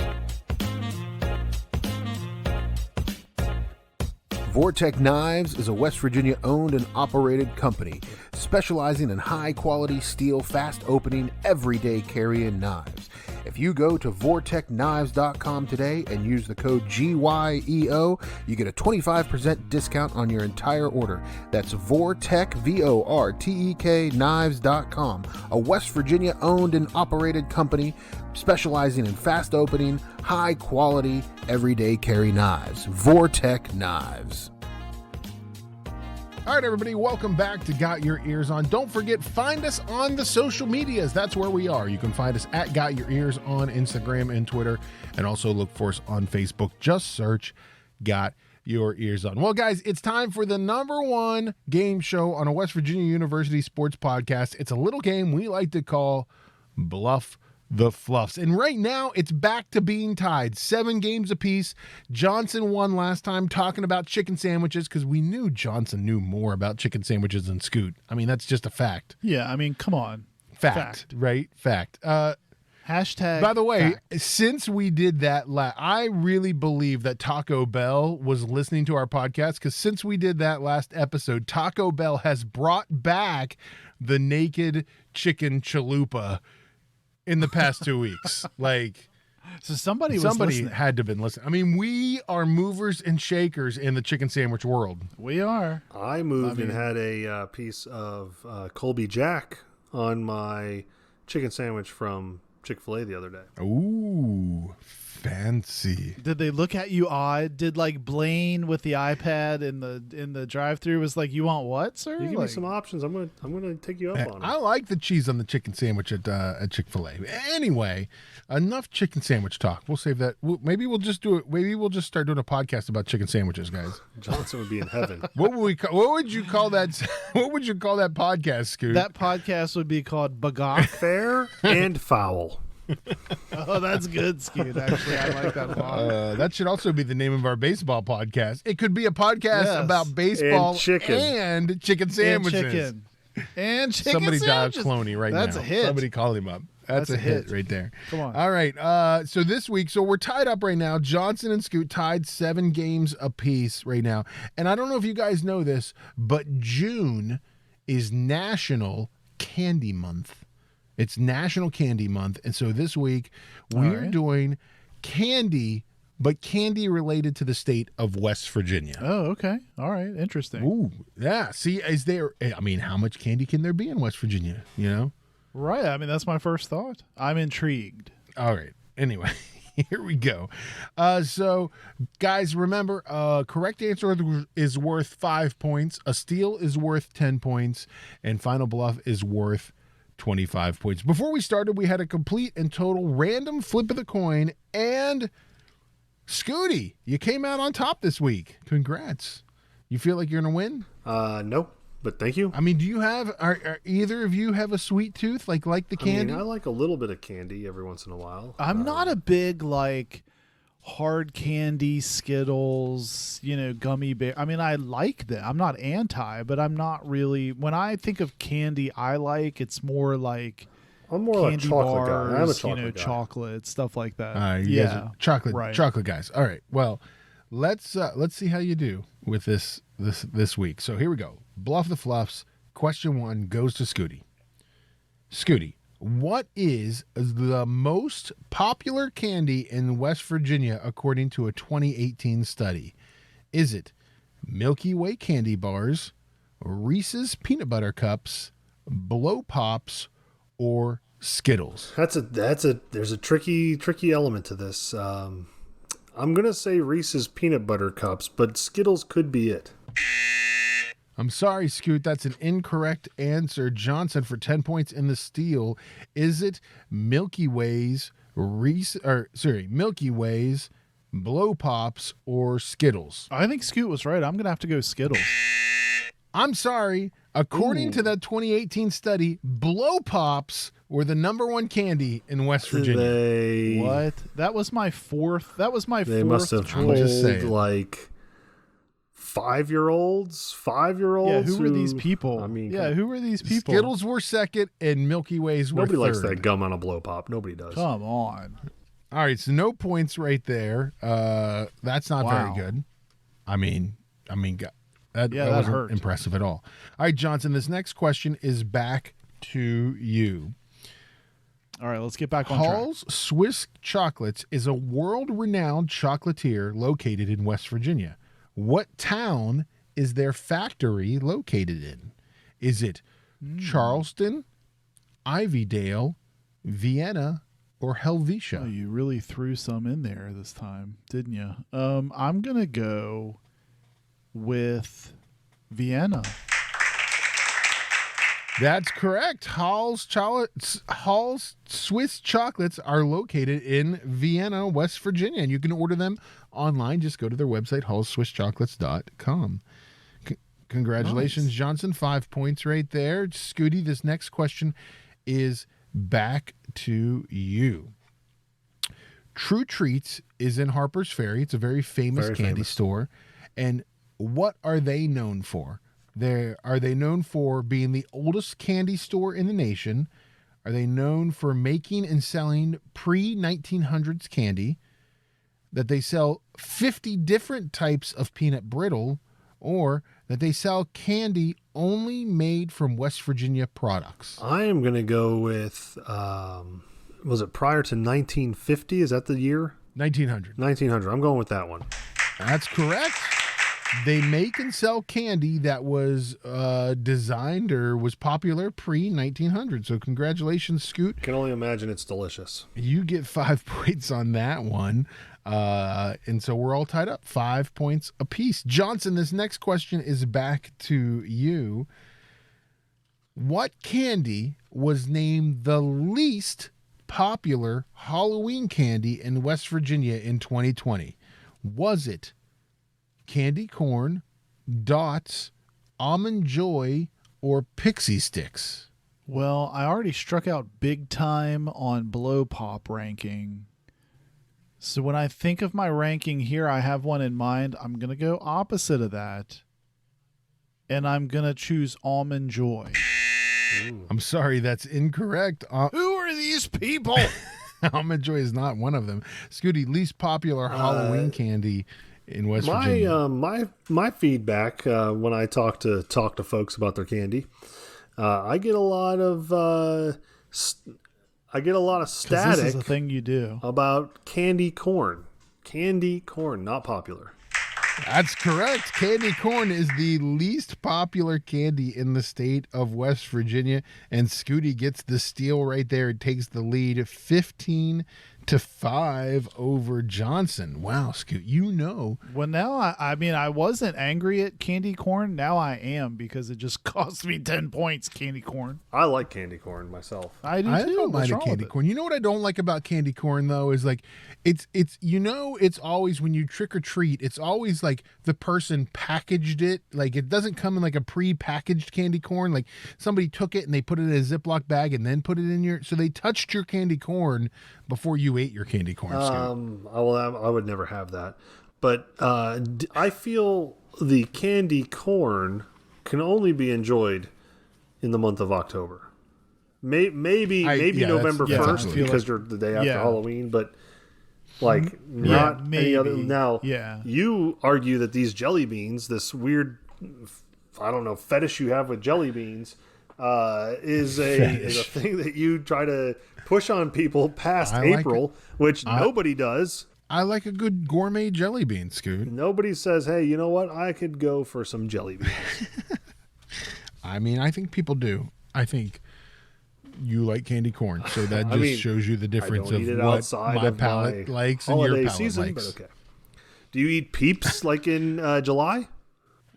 Vortec Knives is a West Virginia owned and operated company specializing in high quality steel, fast opening, everyday carrying knives. If you go to vortechknives.com today and use the code GYEO, you get a 25% discount on your entire order. That's Vortech, VORTEK knives.com, a West Virginia owned and operated company specializing in fast opening, high quality, everyday carry knives. Vortec Knives. All right, everybody, welcome back to Got Your Eers On. Don't forget, find us on the social medias. That's where we are. You can find us at Got Your Eers on Instagram and Twitter, and also look for us on Facebook. Just search Got Your Eers On. Well, guys, it's time for the #1 game show on a West Virginia University sports podcast. It's a little game we like to call Bluff the Fluffs. And right now, it's back to being tied. 7 games apiece. Johnson won last time talking about chicken sandwiches because we knew Johnson knew more about chicken sandwiches than Scoot. I mean, that's just a fact. Yeah, I mean, come on. Fact. Right? Fact. Hashtag. By the way, fact. Since we did that, I really believe that Taco Bell was listening to our podcast because since we did that last episode, Taco Bell has brought back the naked chicken chalupa in the past 2 weeks. Like, So somebody somebody had to have been listening. I mean, we are movers and shakers in the chicken sandwich world. We are. I moved and had a piece of Colby Jack on my chicken sandwich from Chick-fil-A the other day. Ooh, fancy. Did they look at you odd? Did like Blaine with the iPad in the drive-through was like, "You want what, sir?" You give me Like, some options. I'm gonna take you up on it. I like the cheese on the chicken sandwich at Chick-fil-A. Anyway, enough chicken sandwich talk. We'll save that. Maybe we'll just do it. Maybe we'll just start doing a podcast about chicken sandwiches, guys. Johnson would be in heaven. What would you call that? What would you call that podcast, Scoot? that podcast would be called Bagoff. Fair and foul. Oh, that's good, Scoot. Actually, I like that a lot. That should also be the name of our baseball podcast. It could be a podcast Yes. about baseball And chicken. and chicken sandwiches. And chicken Somebody dial sandwiches. Cloney right That's now. a hit. Somebody call him up. That's a hit right there. Come on. All right. So this week, we're tied up right now. Johnson and Scoot tied 7 games apiece right now. And I don't know if you guys know this, but June is National Candy Month. It's National Candy Month. And so this week, we're right. doing candy, but candy related to the state of West Virginia. Oh, okay. All right. Interesting. Ooh, yeah. See, how much candy can there be in West Virginia, you know? Right. I mean, that's my first thought. I'm intrigued. All right. Anyway, here we go. So, guys, remember, correct answer is worth 5 points. A steal is worth 10 points. And final bluff is worth 25 points. Before we started, we had a complete and total random flip of the coin. And, Scooty, you came out on top this week. Congrats. You feel like you're going to win? No, but thank you. I mean, do you have, are either of you have a sweet tooth, like the candy? I like a little bit of candy every once in a while. I'm not a big like hard candy, Skittles, gummy bear. I mean, I like them. I'm not anti, but I'm not really. When I think of candy, it's more like I'm more like a candy chocolate bars, guy. I'm a chocolate guy. chocolate stuff like that. You guys are chocolate guys. All right. Well, let's see how you do with this week. So here we go. Bluff the Fluffs. Question 1 goes to Scooty. Scooty, what is the most popular candy in West Virginia according to a 2018 study? Is it Milky Way candy bars, Reese's peanut butter cups, Blow Pops, or Skittles? There's a tricky element to this. I'm gonna say Reese's peanut butter cups, but Skittles could be it. I'm sorry, Scoot. That's an incorrect answer. Johnson for 10 points in the steal. Is it Milky Ways, Milky Ways, Blow Pops, or Skittles? I think Scoot was right. I'm gonna have to go Skittles. I'm sorry. According to that 2018 study, Blow Pops were the #1 candy in West Virginia. What? That was my fourth. They must have I'm just told saying. like 5-year-olds. Yeah, who were these people? I mean, who were these people? Skittles were second, and Milky Ways were nobody likes third. that gum on a blow pop. Nobody does. Come on. All right, so no points right there. That's not very Wow. good. I mean, that that wasn't hurt. impressive at all. All right, Johnson, this next question is back to you. All right, let's get back on track. Hall's Swiss Chocolates is a world-renowned chocolatier located in West Virginia. What town is their factory located in? Is it Charleston, Ivydale, Vienna, or Helvetia? Oh, you really threw some in there this time, didn't you? I'm going to go with Vienna. That's correct. Hall's Swiss Chocolates are located in Vienna, West Virginia, and you can order them online. Just go to their website, hallswisschocolates.com. Congratulations, Nice. Johnson. 5 points right there. Scooty, this next question is back to you. True Treats is in Harper's Ferry. It's a very famous candy store. And what are they known for? Are they known for being the oldest candy store in the nation? Are they known for making and selling pre-1900s candy? That they sell 50 different types of peanut brittle? Or that they sell candy only made from West Virginia products? I am going to go with, was it prior to 1950? Is that the year? 1900. 1900. I'm going with that one. That's correct. They make and sell candy that was designed or was popular pre-1900. So congratulations, Scoot. Can only imagine it's delicious. You get 5 points on that one. And so we're all tied up, 5 points apiece. Johnson, this next question is back to you. What candy was named the least popular Halloween candy in West Virginia in 2020? Was it candy corn, dots, almond joy, or pixie sticks? Well, I already struck out big time on blow pop ranking. So when I think of my ranking here, I have one in mind. I'm going to go opposite of that. And I'm going to choose almond joy. I'm sorry, that's incorrect. Who are these people? Almond joy is not one of them. Scooty, least popular Halloween candy in West Virginia. My feedback when I talk to folks about their candy, I get a lot of static. This is a thing you do about candy corn. Candy corn, not popular. That's correct. Candy corn is the least popular candy in the state of West Virginia, and Scooty gets the steal right there. It takes the lead 15-5 over Johnson. Wow, Scoot, you know. Well, now I mean, I wasn't angry at candy corn. Now I am, because it just cost me 10 points. Candy corn. I like candy corn myself. I do too. I don't What's mind a wrong with candy it? corn. You know what I don't like about candy corn though is like it's it's always when you trick or treat, it's always like the person packaged it, like it doesn't come in like a pre-packaged candy corn. Like somebody took it and they put it in a Ziploc bag and then put it in so they touched your candy corn before you ate your candy corn. I would never have that. But I feel the candy corn can only be enjoyed in the month of October. Maybe November 1st because you're the day after Halloween, but like not any other. Now, you argue that these jelly beans, this weird, I don't know, fetish you have with jelly beans, is a thing that you try to push on people past April, which nobody does. I like a good gourmet jelly bean, Scoot. Nobody says, hey, you know what? I could go for some jelly beans. I mean, I think people do. I think you like candy corn, so that just shows you the difference of what my palate likes and your palate season, likes. But okay. Do you eat Peeps like in July?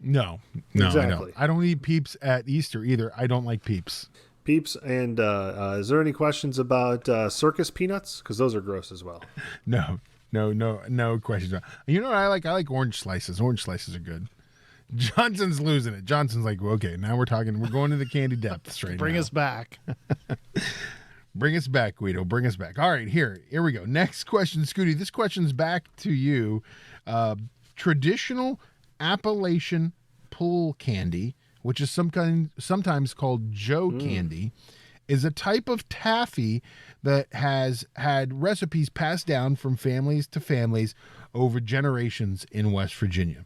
No, exactly. I don't eat Peeps at Easter either. I don't like Peeps. Peeps, and is there any questions about circus peanuts? Because those are gross as well. No questions. You know what I like? I like orange slices. Orange slices are good. Johnson's losing it. Johnson's like, well, okay, now we're going to the candy depths right now. Bring us back. Bring us back, Guido. Bring us back. All right, here we go. Next question, Scooty. This question's back to you. Traditional Appalachian pull candy, which is sometimes called Joe candy, is a type of taffy that has had recipes passed down from families to families over generations in West Virginia.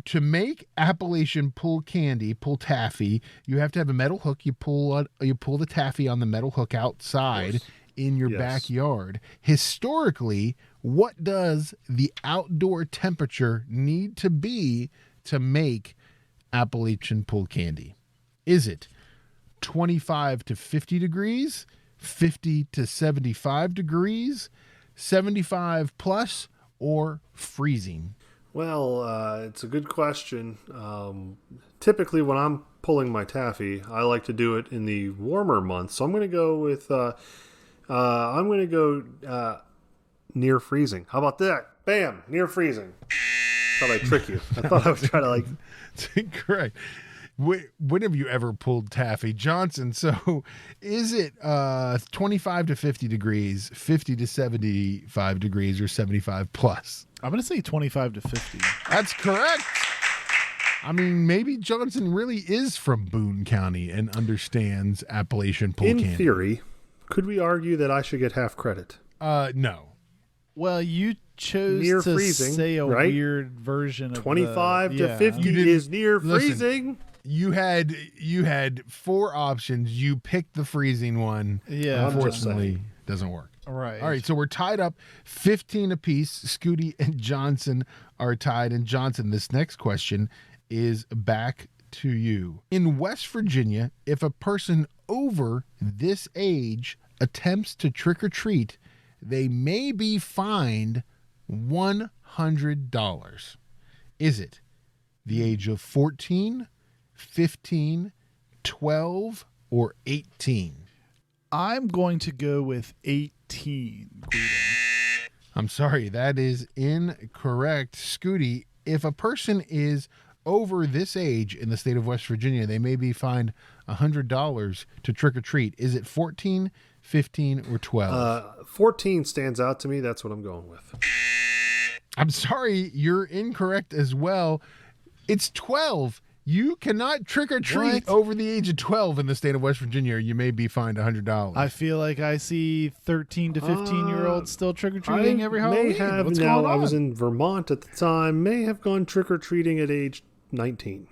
To make Appalachian pull taffy, you have to have a metal hook. You pull the taffy on the metal hook outside in your backyard. Historically, what does the outdoor temperature need to be to make Appalachian pull candy? Is it 25 to 50 degrees, 50 to 75 degrees, 75 plus, or freezing? Well, it's a good question. Typically, when I'm pulling my taffy, I like to do it in the warmer months. So I'm going to go with near freezing. How about that? Bam, near freezing. Thought I'd trick you. I thought I was trying to like. Correct. When have you ever pulled taffy, Johnson? So is it 25 to 50 degrees, 50 to 75 degrees, or 75 plus? I'm going to say 25 to 50. That's correct. I mean, maybe Johnson really is from Boone County and understands Appalachian pull candy. In theory, could we argue that I should get half credit? No. Well, you chose near to freezing, say a right? weird version of 25 to 50 You didn't- is near listen. freezing. You had 4 options. You picked the freezing one. Yeah. I'm just Unfortunately, saying. doesn't work. Right. All right, so we're tied up 15 apiece. Scooty and Johnson are tied. And Johnson, this next question is back to you. In West Virginia, if a person over this age attempts to trick or treat, they may be fined $100. Is it the age of 14, 15, 12, or 18? I'm going to go with 18. Guido. I'm sorry, that is incorrect. Scooty, if a person is over this age in the state of West Virginia, they may be fined $100 to trick or treat. Is it 14, 15, or 12? 14 stands out to me. That's what I'm going with. I'm sorry, you're incorrect as well. It's 12. You cannot trick or treat What? over the age of 12 in the state of West Virginia. You may be fined $100. I feel like I see 13 to 15-year-olds still trick-or-treating every Halloween. May have, What's now, going on? I was in Vermont at the time, may have gone trick-or-treating at age 19.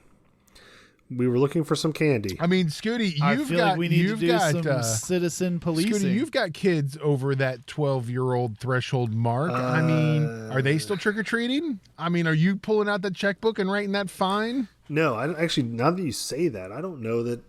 We were looking for some candy. I mean, Scooty, I you've feel got like we need to you've do got some citizen policing. Scooty, you've got kids over that 12-year-old threshold mark. I mean, are they still trick or treating? I mean, are you pulling out the checkbook and writing that fine? No, I don't, actually, now that you say that, I don't know that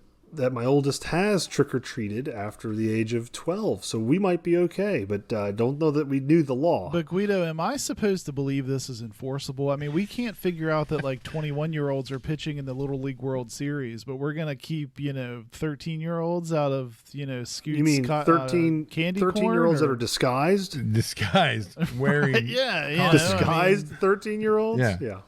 my oldest has trick-or-treated after the age of 12, so we might be okay, but I don't know that we knew the law. But Guido, am I supposed to believe this is enforceable? I mean, we can't figure out that like 21-year-olds are pitching in the Little League World Series, but we're going to keep, 13-year-olds out of, Scoot's You mean 13, candy 13-year-olds corn, that or- are disguised? Disguised, wearing. Yeah. Disguised 13-year-olds? Yeah.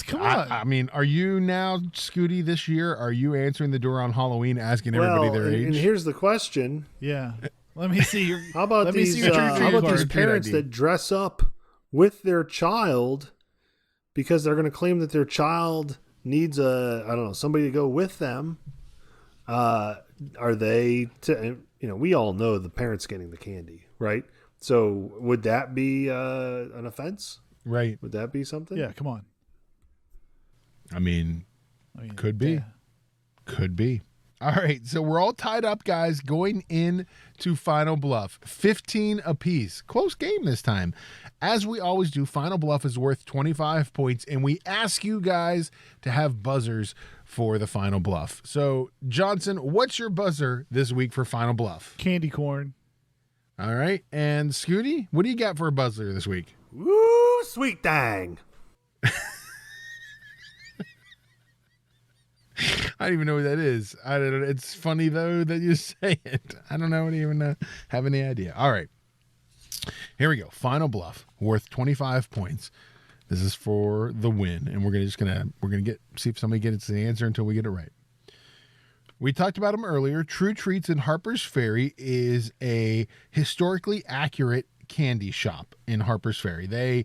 Come on. I mean, are you now, Scooty, this year, are you answering the door on Halloween asking everybody their and age? here's the question. Yeah. Let me see your. How about let me these, see your trick-or-treat how about these card. parents ID. that dress up with their child because they're going to claim that their child needs somebody to go with them? Are they, we all know the parents getting the candy, right? So would that be an offense? Right. Would that be something? Yeah, come on. I mean, could be. yeah. Could be. All right, so we're all tied up, guys, going into Final Bluff. 15 apiece. Close game this time. As we always do, Final Bluff is worth 25 points, and we ask you guys to have buzzers for the Final Bluff. So, Johnson, what's your buzzer this week for Final Bluff? Candy corn. All right, and Scooty, what do you got for a buzzer this week? Woo, sweet dang. I don't even know what that is. I don't know. It's funny, though, that you say it. I don't know. I don't even have any idea. All right. Here we go. Final Bluff, worth 25 points. This is for the win, and we're gonna see if somebody gets the answer until we get it right. We talked about them earlier. True Treats in Harper's Ferry is a historically accurate candy shop in Harper's Ferry. They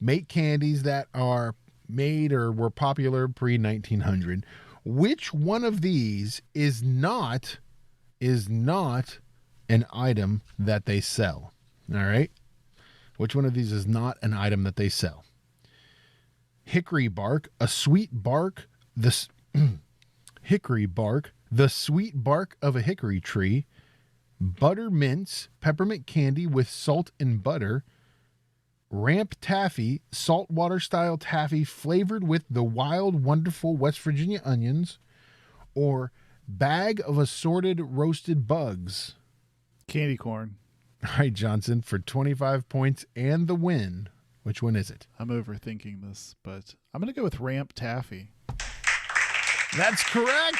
make candies that are made or were popular pre-1900. Which one of these is not an item that they sell? All right. Which one of these is not an item that they sell? Hickory bark, a sweet bark, hickory bark, the sweet bark of a hickory tree, butter mints, peppermint candy with salt and butter, ramp taffy, saltwater style taffy flavored with the wild, wonderful West Virginia onions, or bag of assorted roasted bugs. Candy corn. All right, Johnson, for 25 points and the win. Which one is it? I'm overthinking this, but I'm going to go with ramp taffy. That's correct.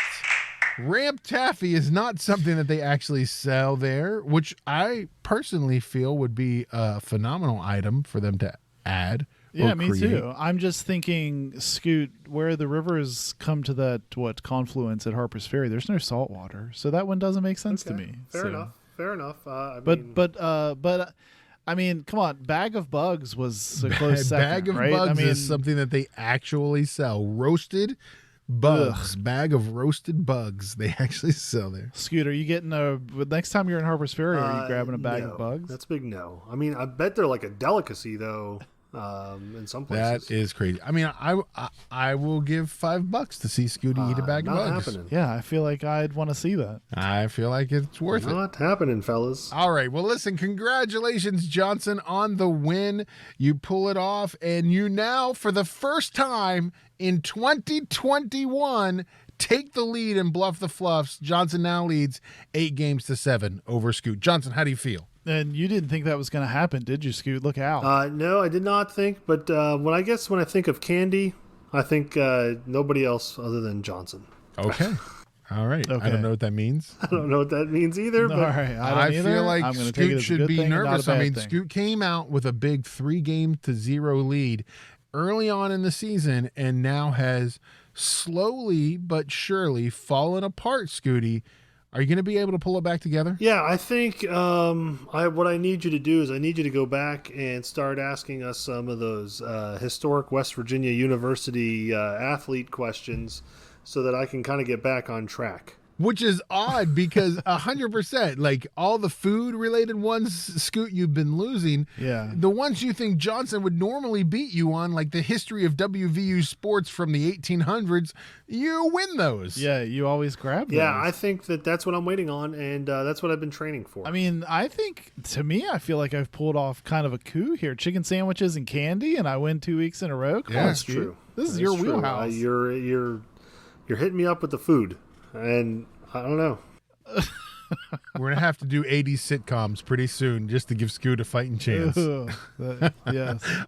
Ramp taffy is not something that they actually sell there, which I personally feel would be a phenomenal item for them to add. Yeah, or me create. too. I'm just thinking, Scoot, where the rivers come to that confluence at Harper's Ferry, there's no salt water, so that one doesn't make sense to me. Fair So- enough. Fair enough. But I mean, come on, bag of bugs was a close second, Bag of right? bugs I mean, is something that they actually sell. Roasted bugs. Bag of roasted bugs. They actually sell there. Scoot, are you getting next time you're in Harper's Ferry? Are you grabbing a bag no. of bugs? That's a big no. I mean, I bet they're like a delicacy though. in some places. That is crazy. I mean, I will give $5 to see Scooty eat a bag of Not bugs. happening. Yeah, I feel like I'd want to see that. I feel like it's worth it. Not happening, fellas. All right. Well, listen, congratulations, Johnson, on the win. You pull it off, and you now, for the first time in 2021, take the lead in Bluff the Fluffs. Johnson now leads 8-7 over Scoot. Johnson, how do you feel? And you didn't think that was going to happen, did you, Scoot? Look out. No, I did not think, but when I think of candy, I think nobody else other than Johnson. Okay. All right. Okay. I don't know what that means. I don't know what that means either, All but right. I don't either. feel like I'm gonna take it Scoot as a should good be thing, not a nervous. I bad mean, thing. Scoot came out with a big 3-0 lead early on in the season and now has slowly but surely fallen apart, Scooty. Are you going to be able to pull it back together? yeah, I think what I need you to do is I need you to go back and start asking us some of those historic West Virginia University athlete questions so that I can kind of get back on track. Which is odd because 100%, like all the food related ones, Scoot, you've been losing. Yeah. The ones you think Johnson would normally beat you on, like the history of WVU sports from the 1800s, you win those. Yeah, you always grab those. Yeah, I think that's what I'm waiting on, and that's what I've been training for. I mean, I think, to me, I feel like I've pulled off kind of a coup here. Chicken sandwiches and candy, and I win 2 weeks in a row. Come Yeah, on, that's Scoot. true. This is That's your true. wheelhouse. You're hitting me up with the food, and I don't know. We're going to have to do 80s sitcoms pretty soon just to give Scoot a fighting chance. Yes.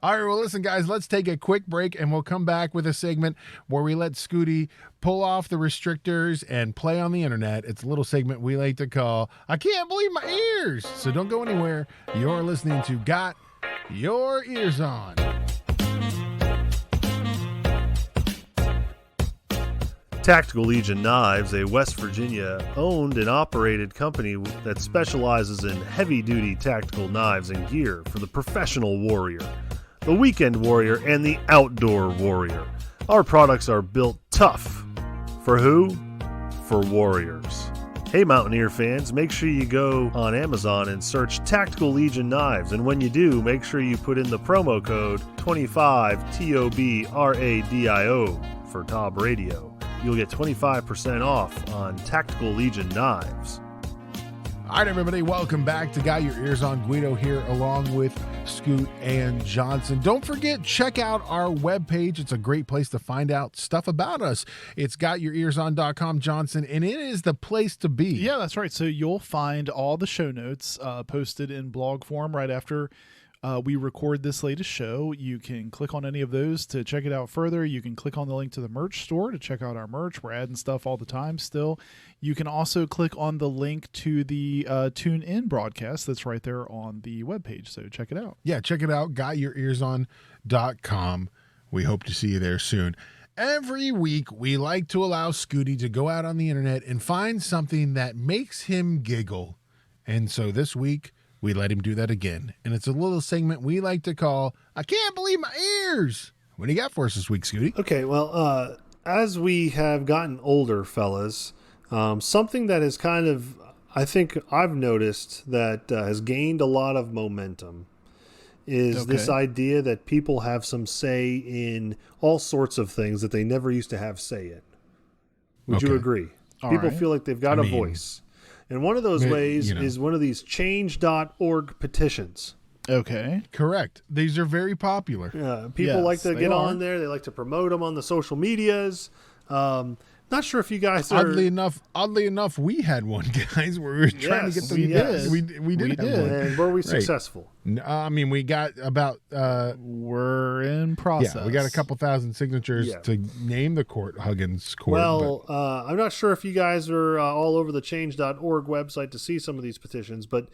All right, well, listen, guys, let's take a quick break, and we'll come back with a segment where we let Scooty pull off the restrictors and play on the internet. It's a little segment we like to call I Can't Believe My Ears. So don't go anywhere. You're listening to Got Your Ears On. Tactical Legion Knives, a West Virginia owned and operated company that specializes in heavy-duty tactical knives and gear for the professional warrior, the weekend warrior, and the outdoor warrior. Our products are built tough. For who? For warriors. Hey Mountaineer fans, make sure you go on Amazon and search Tactical Legion Knives, and when you do, make sure you put in the promo code 25TOBRADIO for Tob Radio. You'll get 25% off on Tactical Legion Knives. All right, everybody, welcome back to Got Your Ears On. Guido here along with Scoot and Johnson. Don't forget, check out our webpage. It's a great place to find out stuff about us. It's gotyourearson.com, Johnson, and it is the place to be. Yeah, that's right. So you'll find all the show notes posted in blog form right after we record this latest show. You can click on any of those to check it out further. You can click on the link to the merch store to check out our merch. We're adding stuff all the time still. You can also click on the link to the TuneIn broadcast that's right there on the webpage. So check it out. Yeah, check it out, gotyourearson.com. We hope to see you there soon. Every week, we like to allow Scooty to go out on the internet and find something that makes him giggle. And so this week, we let him do that again. And it's a little segment we like to call, I Can't Believe My Ears. What do you got for us this week, Scooty? Okay, well, as we have gotten older, fellas, something that is kind of, I think I've noticed that has gained a lot of momentum is this idea that people have some say in all sorts of things that they never used to have say in. Would you agree? People feel like they've got a voice. And one of those ways is one of these change.org petitions. Okay. Correct. These are very popular. People like to they get are. on there. They like to promote them on the social medias. Not sure if you guys are... Oddly enough, we had one, guys, where we were trying to get them. we did. We did have one. And were we successful? I mean, we got about We're in process. we got a couple thousand signatures to name the court Huggins Court. Well, I'm not sure if you guys are all over the change.org website to see some of these petitions, but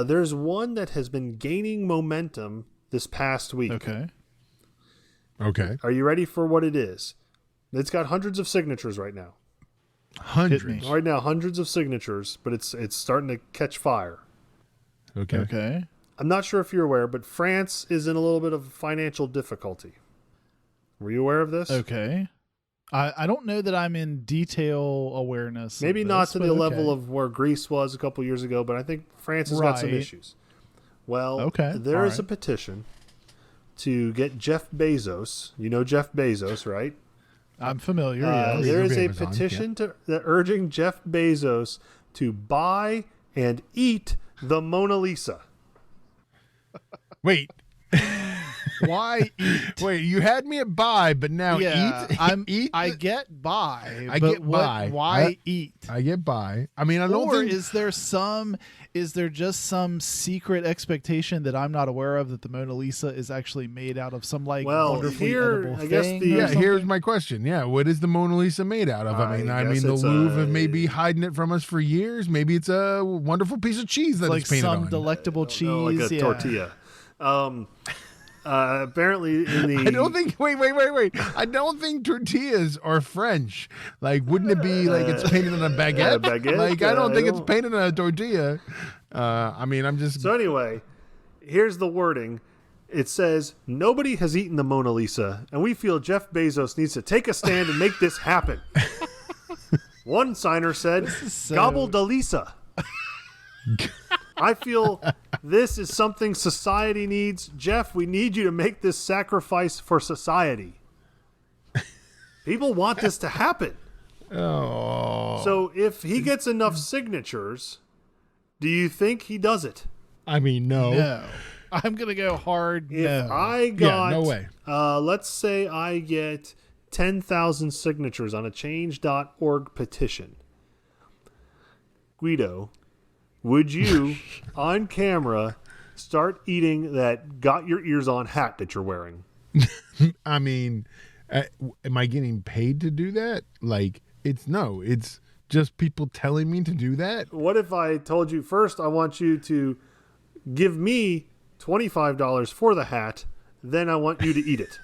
there's one that has been gaining momentum this past week. Okay. okay. Are you ready for what it is? It's got hundreds of signatures right now. Hundreds. Hit me. Right now, hundreds of signatures, but it's starting to catch fire. Okay. Okay. I'm not sure if you're aware, but France is in a little bit of financial difficulty. Were you aware of this? Okay. I don't know that I'm in detail awareness. Maybe of not this, to but the okay. level of where Greece was a couple years ago, but I think France has got some Right. issues. Well, Okay. there All is right. a petition to get Jeff Bezos. You know Jeff Bezos, right? I'm familiar. Yeah. There is a Amazon, petition urging Jeff Bezos to buy and eat the Mona Lisa. Wait. Why eat? Wait, you had me at buy, but now eat? I get by. I but get by. Why eat? I get by. I mean, I don't Or think... is there just some secret expectation that I'm not aware of that the Mona Lisa is actually made out of some wonderfully edible I guess thing? here's my question. Yeah, what is the Mona Lisa made out of? I mean, the Louvre may be hiding it from us for years. Maybe it's a wonderful piece of cheese that like it's painted some on. delectable cheese, like a tortilla. Apparently in the I don't think wait. I don't think tortillas are French. Like, wouldn't it be like it's painted on a baguette? Like, I don't think it's painted on a tortilla. I mean, I'm just... So anyway, here's the wording. It says, nobody has eaten the Mona Lisa, and we feel Jeff Bezos needs to take a stand and make this happen. One signer said, gobble da Lisa. I feel this is something society needs. Jeff, we need you to make this sacrifice for society. People want this to happen. Oh. So if he gets enough signatures, do you think he does it? I mean, no. I'm going to go hard. If I got, no way. Let's say I get 10,000 signatures on a change.org petition. Guido, would you, on camera, start eating that Got Your Eers On hat that you're wearing? I mean, am I getting paid to do that? Like, it's just people telling me to do that. What if I told you, first I want you to give me $25 for the hat, then I want you to eat it?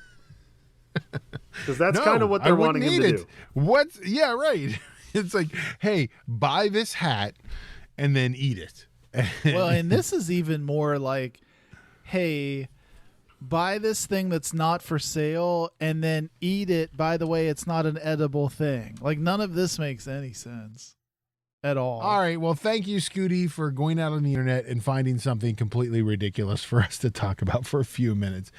Because that's kind of what they're wanting him to do. What? Yeah, right. It's like, hey, buy this hat and then eat it. Well, and this is even more like, hey, buy this thing that's not for sale and then eat it. By the way, it's not an edible thing. Like, none of this makes any sense at all. All right. Well, thank you, Scooty, for going out on the internet and finding something completely ridiculous for us to talk about for a few minutes.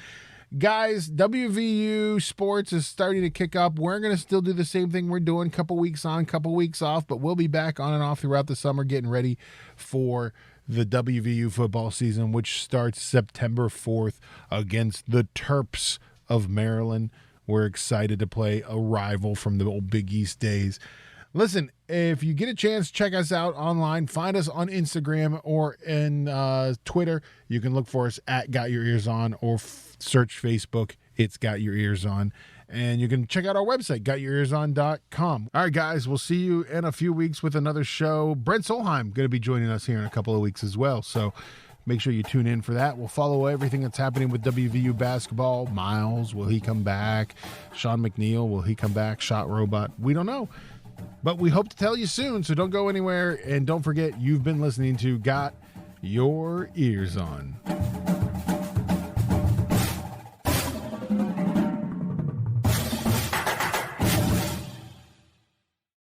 Guys, WVU sports is starting to kick up. We're going to still do the same thing we're doing, couple weeks on, couple weeks off, but we'll be back on and off throughout the summer getting ready for the WVU football season, which starts September 4th against the Terps of Maryland. We're excited to play a rival from the old Big East days. Listen, if you get a chance, check us out online. Find us on Instagram or in Twitter. You can look for us at Got Your Eers On or search Facebook. It's Got Your Eers On. And you can check out our website, gotyourearson.com. All right, guys, we'll see you in a few weeks with another show. Brent Solheim going to be joining us here in a couple of weeks as well. So make sure you tune in for that. We'll follow everything that's happening with WVU basketball. Miles, will he come back? Sean McNeil, will he come back? Shot Robot, we don't know. But we hope to tell you soon, so don't go anywhere. And don't forget, you've been listening to Got Your Eers On.